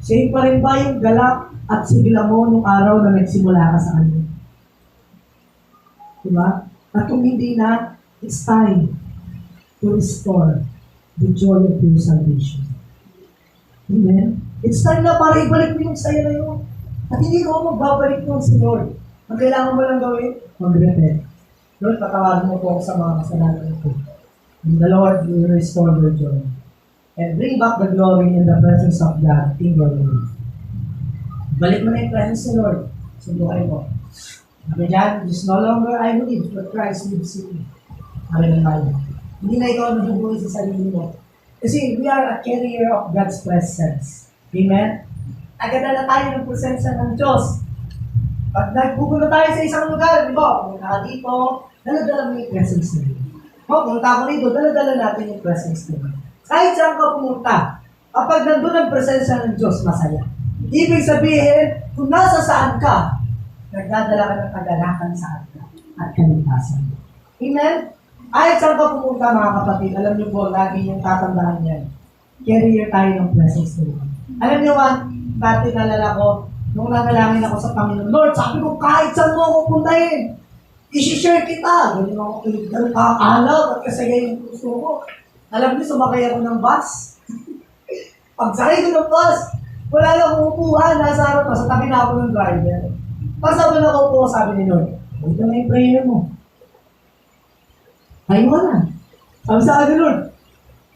Same pa rin ba yung galak at sigla mo nung araw na nagsimula ka sa kanya? Diba? At kung hindi na, it's time to restore the joy of your salvation. Amen? It's time na para ibalik mo yung saya na yun. At hindi ko magbabalik mo si Lord. Ang kailangan mo lang gawin, mag-repent. Lord, patawarin mo po ako sa mga kasalanan ko. And the Lord will restore your joy. And bring back the glory in the presence of God in your life. Balik mo na yung presence ni Lord sa buhay mo. Sabi dyan, it's no longer I who live, but Christ lives in me. Sabi ng Bible. Hindi na ikaw nabubuhay sa sarili mo. Kasi we are a carrier of God's presence. Amen? Nagadala tayo ng presensya ng Diyos. Pag nagpupunta tayo sa isang lugar, di ba? Pumunta ka dito, dala-dala mo yung presence nila. Pumunta ako rito, dala-dala natin yung presence nila. Kahit saan ka pumunta, kapag nandun ang presensya ng Diyos, masaya. Ibig sabihin, kung nasa saan ka, nagdadala ka ng kaganakan sa atin at kaligtasan. Amen? Kahit saan ka pumunta, mga kapatid, alam niyo po, lagi yung tatandaan yan. Carrier tayo ng presence nila. Alam niyo ba, dati nalala ko, nung nanalangin ako sa Panginoon, Lord, sabi ko, kahit saan mo ako puntahin, isi-share kita. Ganun ako, ganun kakalaw, at kasagay yung gusto ko. Alam niyo, sumakay ako ng bus. Pagsakay ko ng bus, wala lang akong upuhan, nasa harap pa, sa tabi na ako ng driver. Pasabi na ako po, sabi ni Lord, ito na yung prayer mo. Ayaw ka na. Sabi sa akin, Lord,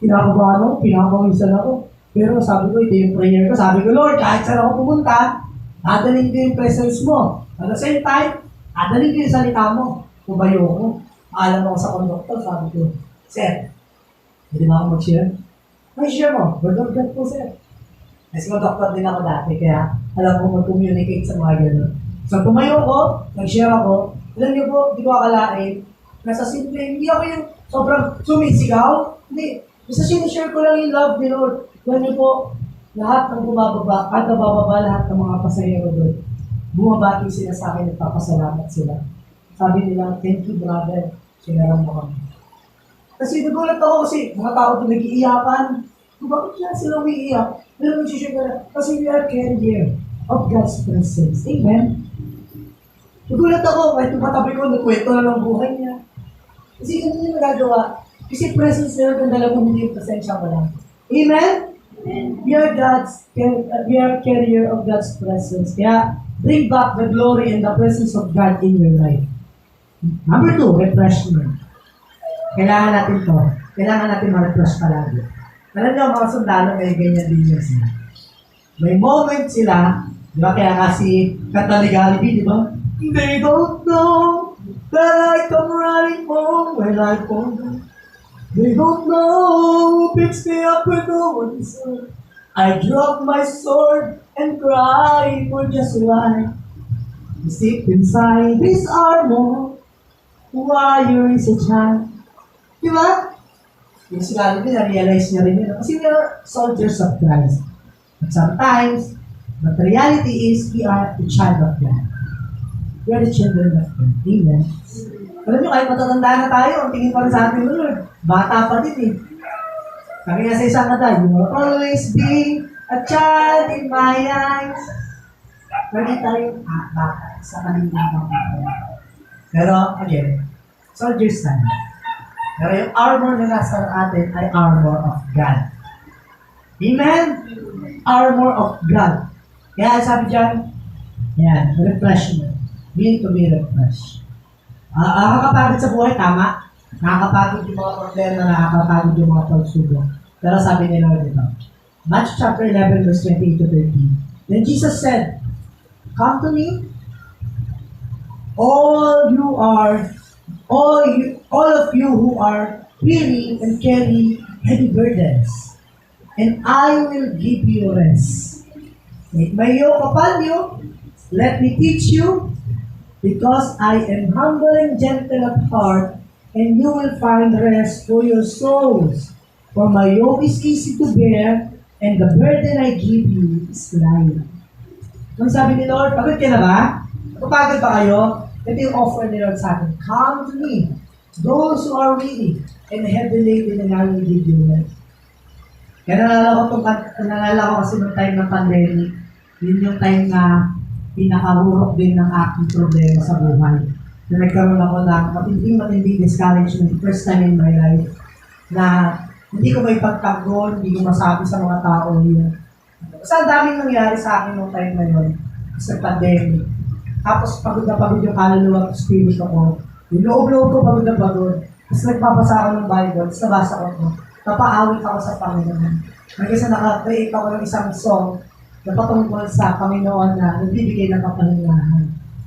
pinakabahan ako, pinakawisan ako. Pero sabi ko, ito yung prayer ko. Sabi ko, Lord, kahit saan ako pumunta, dadalhin ko yung presence mo. At the same time, dadalhin ko yung salita mo. Tumayo ko. Alam ako sa conductor, sabi ko, Sir, hindi ba ako mag-share? May share mo. Word of God po, sir. Kasi conductor din ako dati, kaya alam ko mag-communicate sa mga gano'n. So, tumayo ko, nag-share ako. Alam niyo po, di ko akalain, nasa simple, hindi ako yung sobrang sumisigaw. Hindi. Basta sinishare ko lang yung love ni Lord. Alam niyo po, lahat ng bumababa, at nabababa lahat ng mga pasahero doon. Bumabati sila sa akin, nagpapasalamat sila. Sabi nila, thank you brother, sinaram mo kami. Kasi nagulat ako kasi mga tao doon nag-iiyakan. Bakit yan sila umiiyak? Pero mag-share ka na, kasi we are carrier of God's presence. Amen? Nagulat ako, kahit tumatabi ko, nagkwento na ng buhay niya. Kasi ganun yung nagagawa. Kasi presence nila kung dala mo hindi yung presensya mo lang. Amen? We are carrier of God's presence. Kaya, bring back the glory and the presence of God in your life. Number 2, refreshment. Kailangan natin to. Kailangan natin ma-refresh palagi. Alam niyo, mga sundalo, may ganyan din yun sila. May moment sila, di ba? Kaya nga si Cataligality, di ba? They don't know that I come running home when I fall down. They don't know who picks me up when no one is there. I drop my sword and cry for just life. You sit inside this armor while you're in such child. Di ba? Yung sinabi niya, na-realize niya rin yun. Kasi we are soldiers of Christ. But sometimes, but the reality is, we are the child of God. We are the children of God. Amen. Alam niyo, kahit matatanda na tayo, ang tingin pa rin sa atin, Lord, bata pa din eh. Kami nga sa isang kata, you will always be a child in my eyes. Lagi tayong bata sa kalimutan natin. Pero, again, soldiers tayo. Pero yung armor na nasa atin ay armor of God. Amen? Armor of God. Kaya sabi dyan, yan, refreshment. Being to be refreshed. Nakakapagod sa buhay, tama? Nakakapagod yung mga problema, nakakapagod yung mga pagsubok. Pero sabi ni Lord dito, Matthew chapter 11, verse 28 to 30. Then Jesus said, come to me, all of you who are weary and carry heavy burdens, and I will give you rest. Take my yoke upon you, let me teach you, because I am humble and gentle at heart, and you will find rest for your souls. For my yoke is easy to bear, and the burden I give you is light. Kung sabi ni Lord, pagod ka na ba? Kapagod ba kayo? Ito yung offer ni Lord sa atin. Come to me, those who are weary and heavy laden, and I will give you rest. Kaya nalala ko kasi noong time ng pandemic, yun yung time na pinakahurok din ng aking problema sa buhay. Na nagkaroon ako ng matinding discouragement, first time in my life, na hindi ko may pagtanggol, hindi ko masabi sa mga tao yun. Kasi ang daming nangyari sa akin noong time na yun, sa pandemic. Tapos pagod na pagod yung kaluluwa at spirito ko. Yung loob-loob ko pagod na pagod. Tapos nagbabasa ako ng Bible, tapos nabasa ko ito. Napaawit ako sa Panginoon. Kasi naka-create ako ng isang song na patungkol sa Panginoon na nagbibigay ng kapahingahan.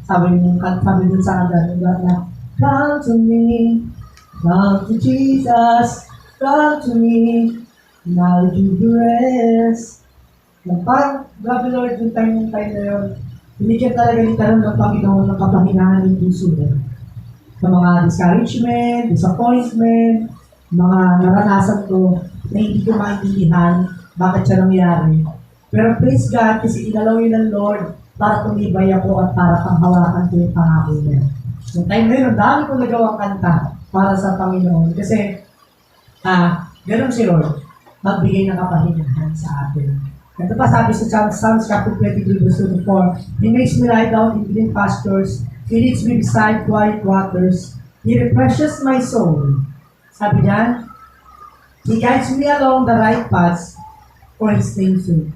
Sabi dun sa kanta na, come to me, come to Jesus, come to me, now you rest. Parang, grabe Lord, yung time na yun, binigyan talaga ni Karoon ng Panginoon ng kapahingahan ng puso niya. Sa mga discouragement, disappointment, mga naranasan ko na hindi ko maintindihan bakit siya nangyari. Pero praise God kasi inalaw yun ng Lord para tumibay ako at para panghawakan ko yung pangako niya. Yung time na yun, ang dami ko nagawang kanta para sa Panginoon kasi ganun si Lord, magbigay ng kapahingahan sa atin. Ito pa sabi sa Psalms chapter 23 verse 24, He makes me lie down in green pastures, He leads me beside quiet waters, He refreshes my soul. Sabi niyan, He guides me along the right paths for His name's sake.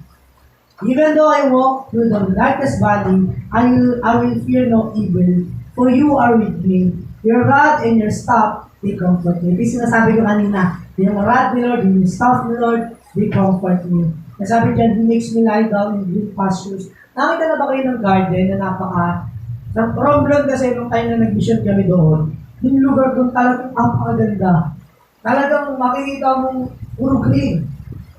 Even though I walk through the darkest valley, I will fear no evil, for you are with me. Your rod and your staff, they comfort me. Ito sinasabi ko kanina, yung rod ni Lord, yung staff ni Lord, they comfort me. Nasabi dyan, He makes me lie down in green pastures. Nakita na ba kayo ng garden na ng problem kasi nung time na nag-mission kami doon, yung lugar doon talagang napakaganda. Talagang makikita mong puro green.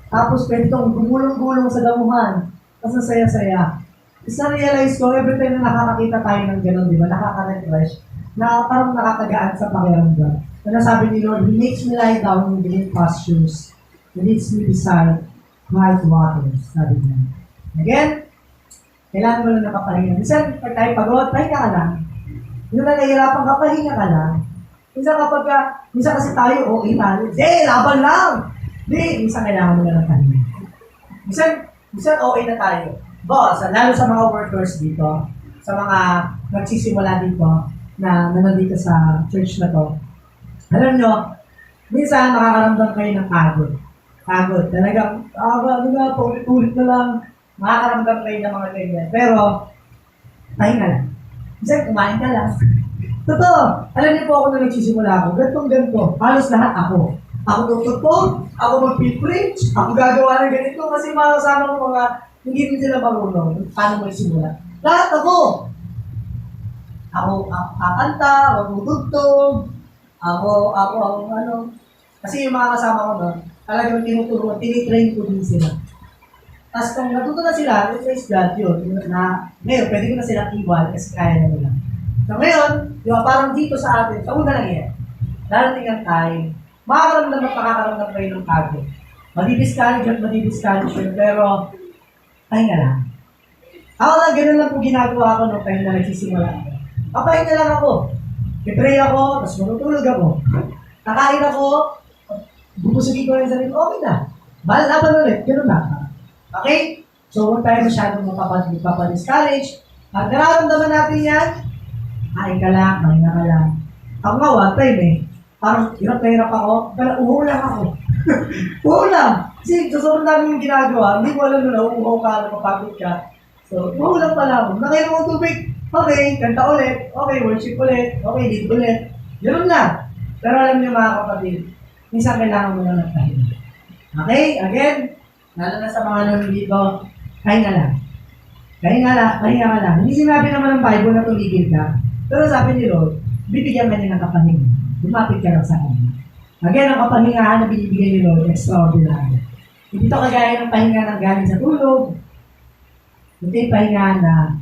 Tapos pwede itong gumulong-gulong sa damuhan. Tapos saya-saya. Tapos na-realize ko, every time na nakakakita tayo ng gano'n, di ba, nakaka-refresh, na parang nakakagaan sa pakiramdam. Na sabi ni Lord, He makes me lie down in green pastures. He leads me beside quiet waters, sabi niya. Again, kailangan mo lang nakapahinga. Minsan, pag tayo pagod, pahinga ka lang. Yung nahihirapan ka, pahinga ka lang. Minsan kasi tayo, tayo. Laban lang! Minsan kailangan mo lang pahinga. Minsan na tayo. Boss, lalo sa mga workers dito, sa mga nagsisimula dito, na nandito sa church na to. Alam nyo, minsan makakaramdam kayo ng pagod. Talagang, paulit-ulit na lang, makakaramdam kayo ng mga ganyan. Pero, pahinga lang. Minsan, kumain ka lang. Totoo, alam niyo po ako na nagsisimula ako, ganito, halos lahat ako. Ako tututog, ako mag-preach, ako gagawa ng ganito, kasi mga kasama ko mga, hindi rin sila marunong, paano magsimula. Lahat ako. Ako kakanta, ako tutugtog, kasi yung mga kasama ko doon, talagang tinuturuan, tinitrain ko din sila. Tapos kung natuto na sila, praise God yun, na ngayon, pwede ko na silang iwan kasi kaya na nila. So ngayon, di ba, parang dito sa atin, sa una lang yan, darating ang time, makakaramdam at makakaramdam kayo ng pagod. Madidiscourage yun, pero pahinga lang. Ako lang, ganun lang po ginagawa ko nung time na nagsisimula ako. Papahinga lang ako. I-pray ako, tapos matutulog ako. Kakain ako, bubusugin ko rin sa rin, okay na. Laban ulit, gano'n na. Okay? So, huwag tayo masyadong mapapadiscourage. Pag nararamdaman natin yan, kain ka lang, pahinga ka lang. Ako nga, one time parang hirap na hirap ako, pero uulang ako. Uulang! Kasi sa sobrang dami yung ginagawa, hindi ko alam na uuhaw ka, napapagod ka. So, uulang pala ako. Nakainom ng tubig, okay, kanta ulit, okay, worship ulit, okay, lead ulit. Ganun lang. Pero alam niyo mga kapatid, minsan kailangan mo lang nagpahinga. Okay, again, lalo na sa mga nandito, pahinga lang. Pahinga ka lang. Hindi sinabi naman ng Bible na tumigil ka, pero sabi ni Lord, bibigyan ka niya ng kapahinga. Lumapit ka lang sa kanya. Again, ang kapahingahan na binibigay ni Lord, extraordinary. Hindi ito kagaya ng pahinga ng galing sa tulog. Ito yung pahinga na,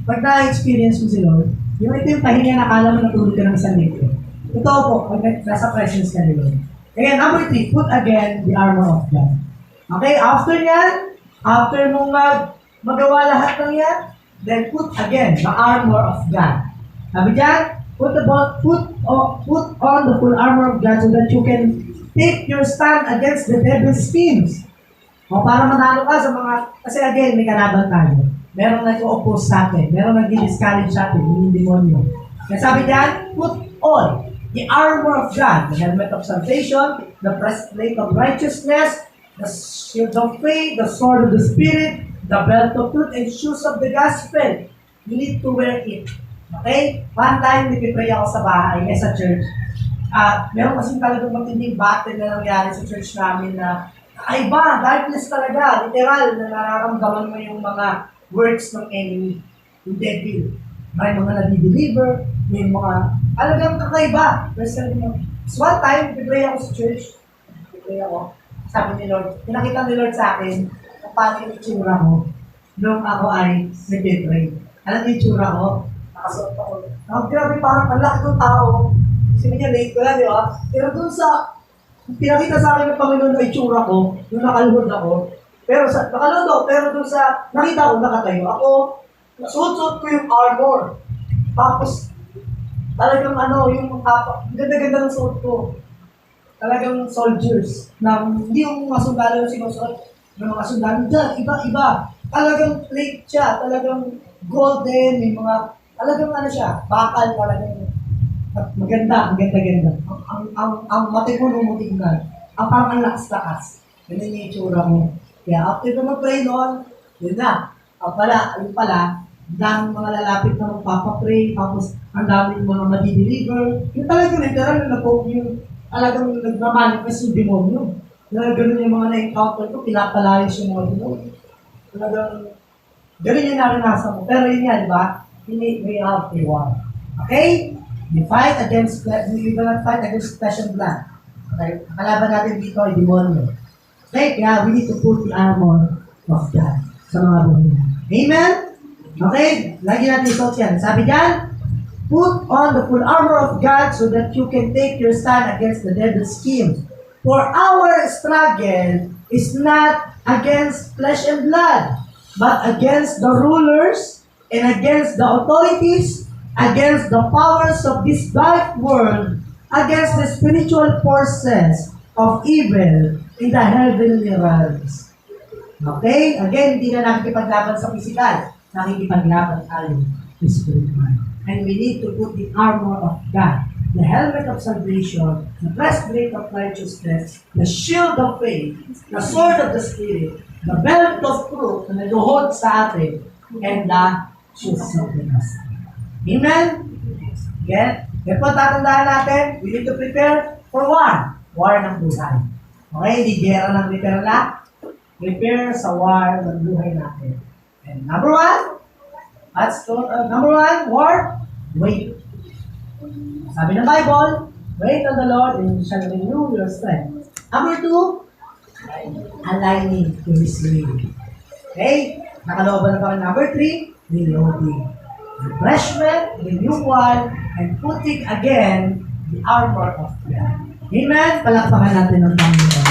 pag na-experience mo si Lord, ito yung pahinga na akala mo natulog ka ng isang lito. Totoo po, pag nasa presence ka ni Lord. Again, number 3, put again the armor of God. Okay, after yan, after mong magawa lahat ng yan, then put again the armor of God. Sabi dyan, put on the full armor of God so that you can take your stand against the devil's schemes. O para manalo ka sa mga, kasi again, may kalaban tayo. Merong nag-o-oppose sa atin. Merong nag-discourage sa atin, yung demonyo. Kaya sabi dyan, put on the armor of God, the helmet of salvation, the breastplate of righteousness, the shield of faith, the sword of the Spirit, the belt of truth, and shoes of the gospel. You need to wear it. Okay? One time, nagpipray ako sa bahay, sa church. At meron kasing talagang matinding battle na nangyari sa church namin na ay ba, darkness talaga, literal, na nararamdaman mo yung mga works ng enemy, yung devil. May mga nadi-deliver, may mga, talagang kakaiba. So one time, nagpipray ako sa church, nagpipray ako, sabi ni Lord, pinakita ni Lord sa akin kung paano yung itsura ko nung ako ay nag-pray. Alam niyo yung itsura ko? Nakasuot ako. Grabe, parang ang laki ng tao. Kasi niya, late ko lang, di ba? Pero dun sa, pinakita sa akin ng Panginoon na itsura ko, nung nakaluhod ako, nakaluhod ako, pero dun sa, nakita ko, nakatayo ako, suot-suot ko yung armor. Tapos, talagang yung ganda-ganda ng suot ko. Talagang soldiers, na hindi yung mga sundalo yung sinusuot ng mga sundalo dyan, iba-iba. Talagang plate siya, talagang golden, may mga, talagang bakal, talagang maganda. Ang mati ko nung mutignan, ang parang lakas-lakas. Ganun yung itsura mo. Kaya after ko mag-pray noon, yun na. Ayun pala, dami mga lalapit na magpapapray, tapos ang dami mga madi-deliver. Yung talagang literal na yung talagang nagmamanifest yung demonyo. Ganun yung mga na-encounter ko, pinapalayos yung mga demonyo. Talagang, ganun yung naranasan mo. Pero yun yan, di ba? We have a war. Okay? We fight against, we do not fight against flesh and blood. Okay? Kalaban natin dito ay demonyo. Okay? Kaya we need to put the armor of God sa mga buhay natin. Amen? Okay? Lagi natin isuot yan. Sabi dyan, put on the full armor of God so that you can take your stand against the devil's scheme. For our struggle is not against flesh and blood, but against the rulers and against the authorities, against the powers of this dark world, against the spiritual forces of evil in the heavenly realms. Okay? Again, hindi na nakikipaglaban sa physical. Nakikipaglaban tayo sa spiritual. And we need to put the armor of God, the helmet of salvation, the breastplate of righteousness, the shield of faith, the sword of the Spirit, the belt of truth na naluhod sa atin, and the shoes of the gospel. Amen? Again, po tatandaan natin, we need to prepare for war. War ng buhay. Okay, hindi gera ng literal lang. Prepare sa war ng buhay natin. And number one, war, wait. Sabi ng Bible, wait on the Lord and He shall renew your strength. Number two, aligning to His will. Okay? Nakalooban na kami. Number three, reloading. Refreshment, renewal, and putting again the armor of God. Amen? Palakpakan natin ng Panginoon.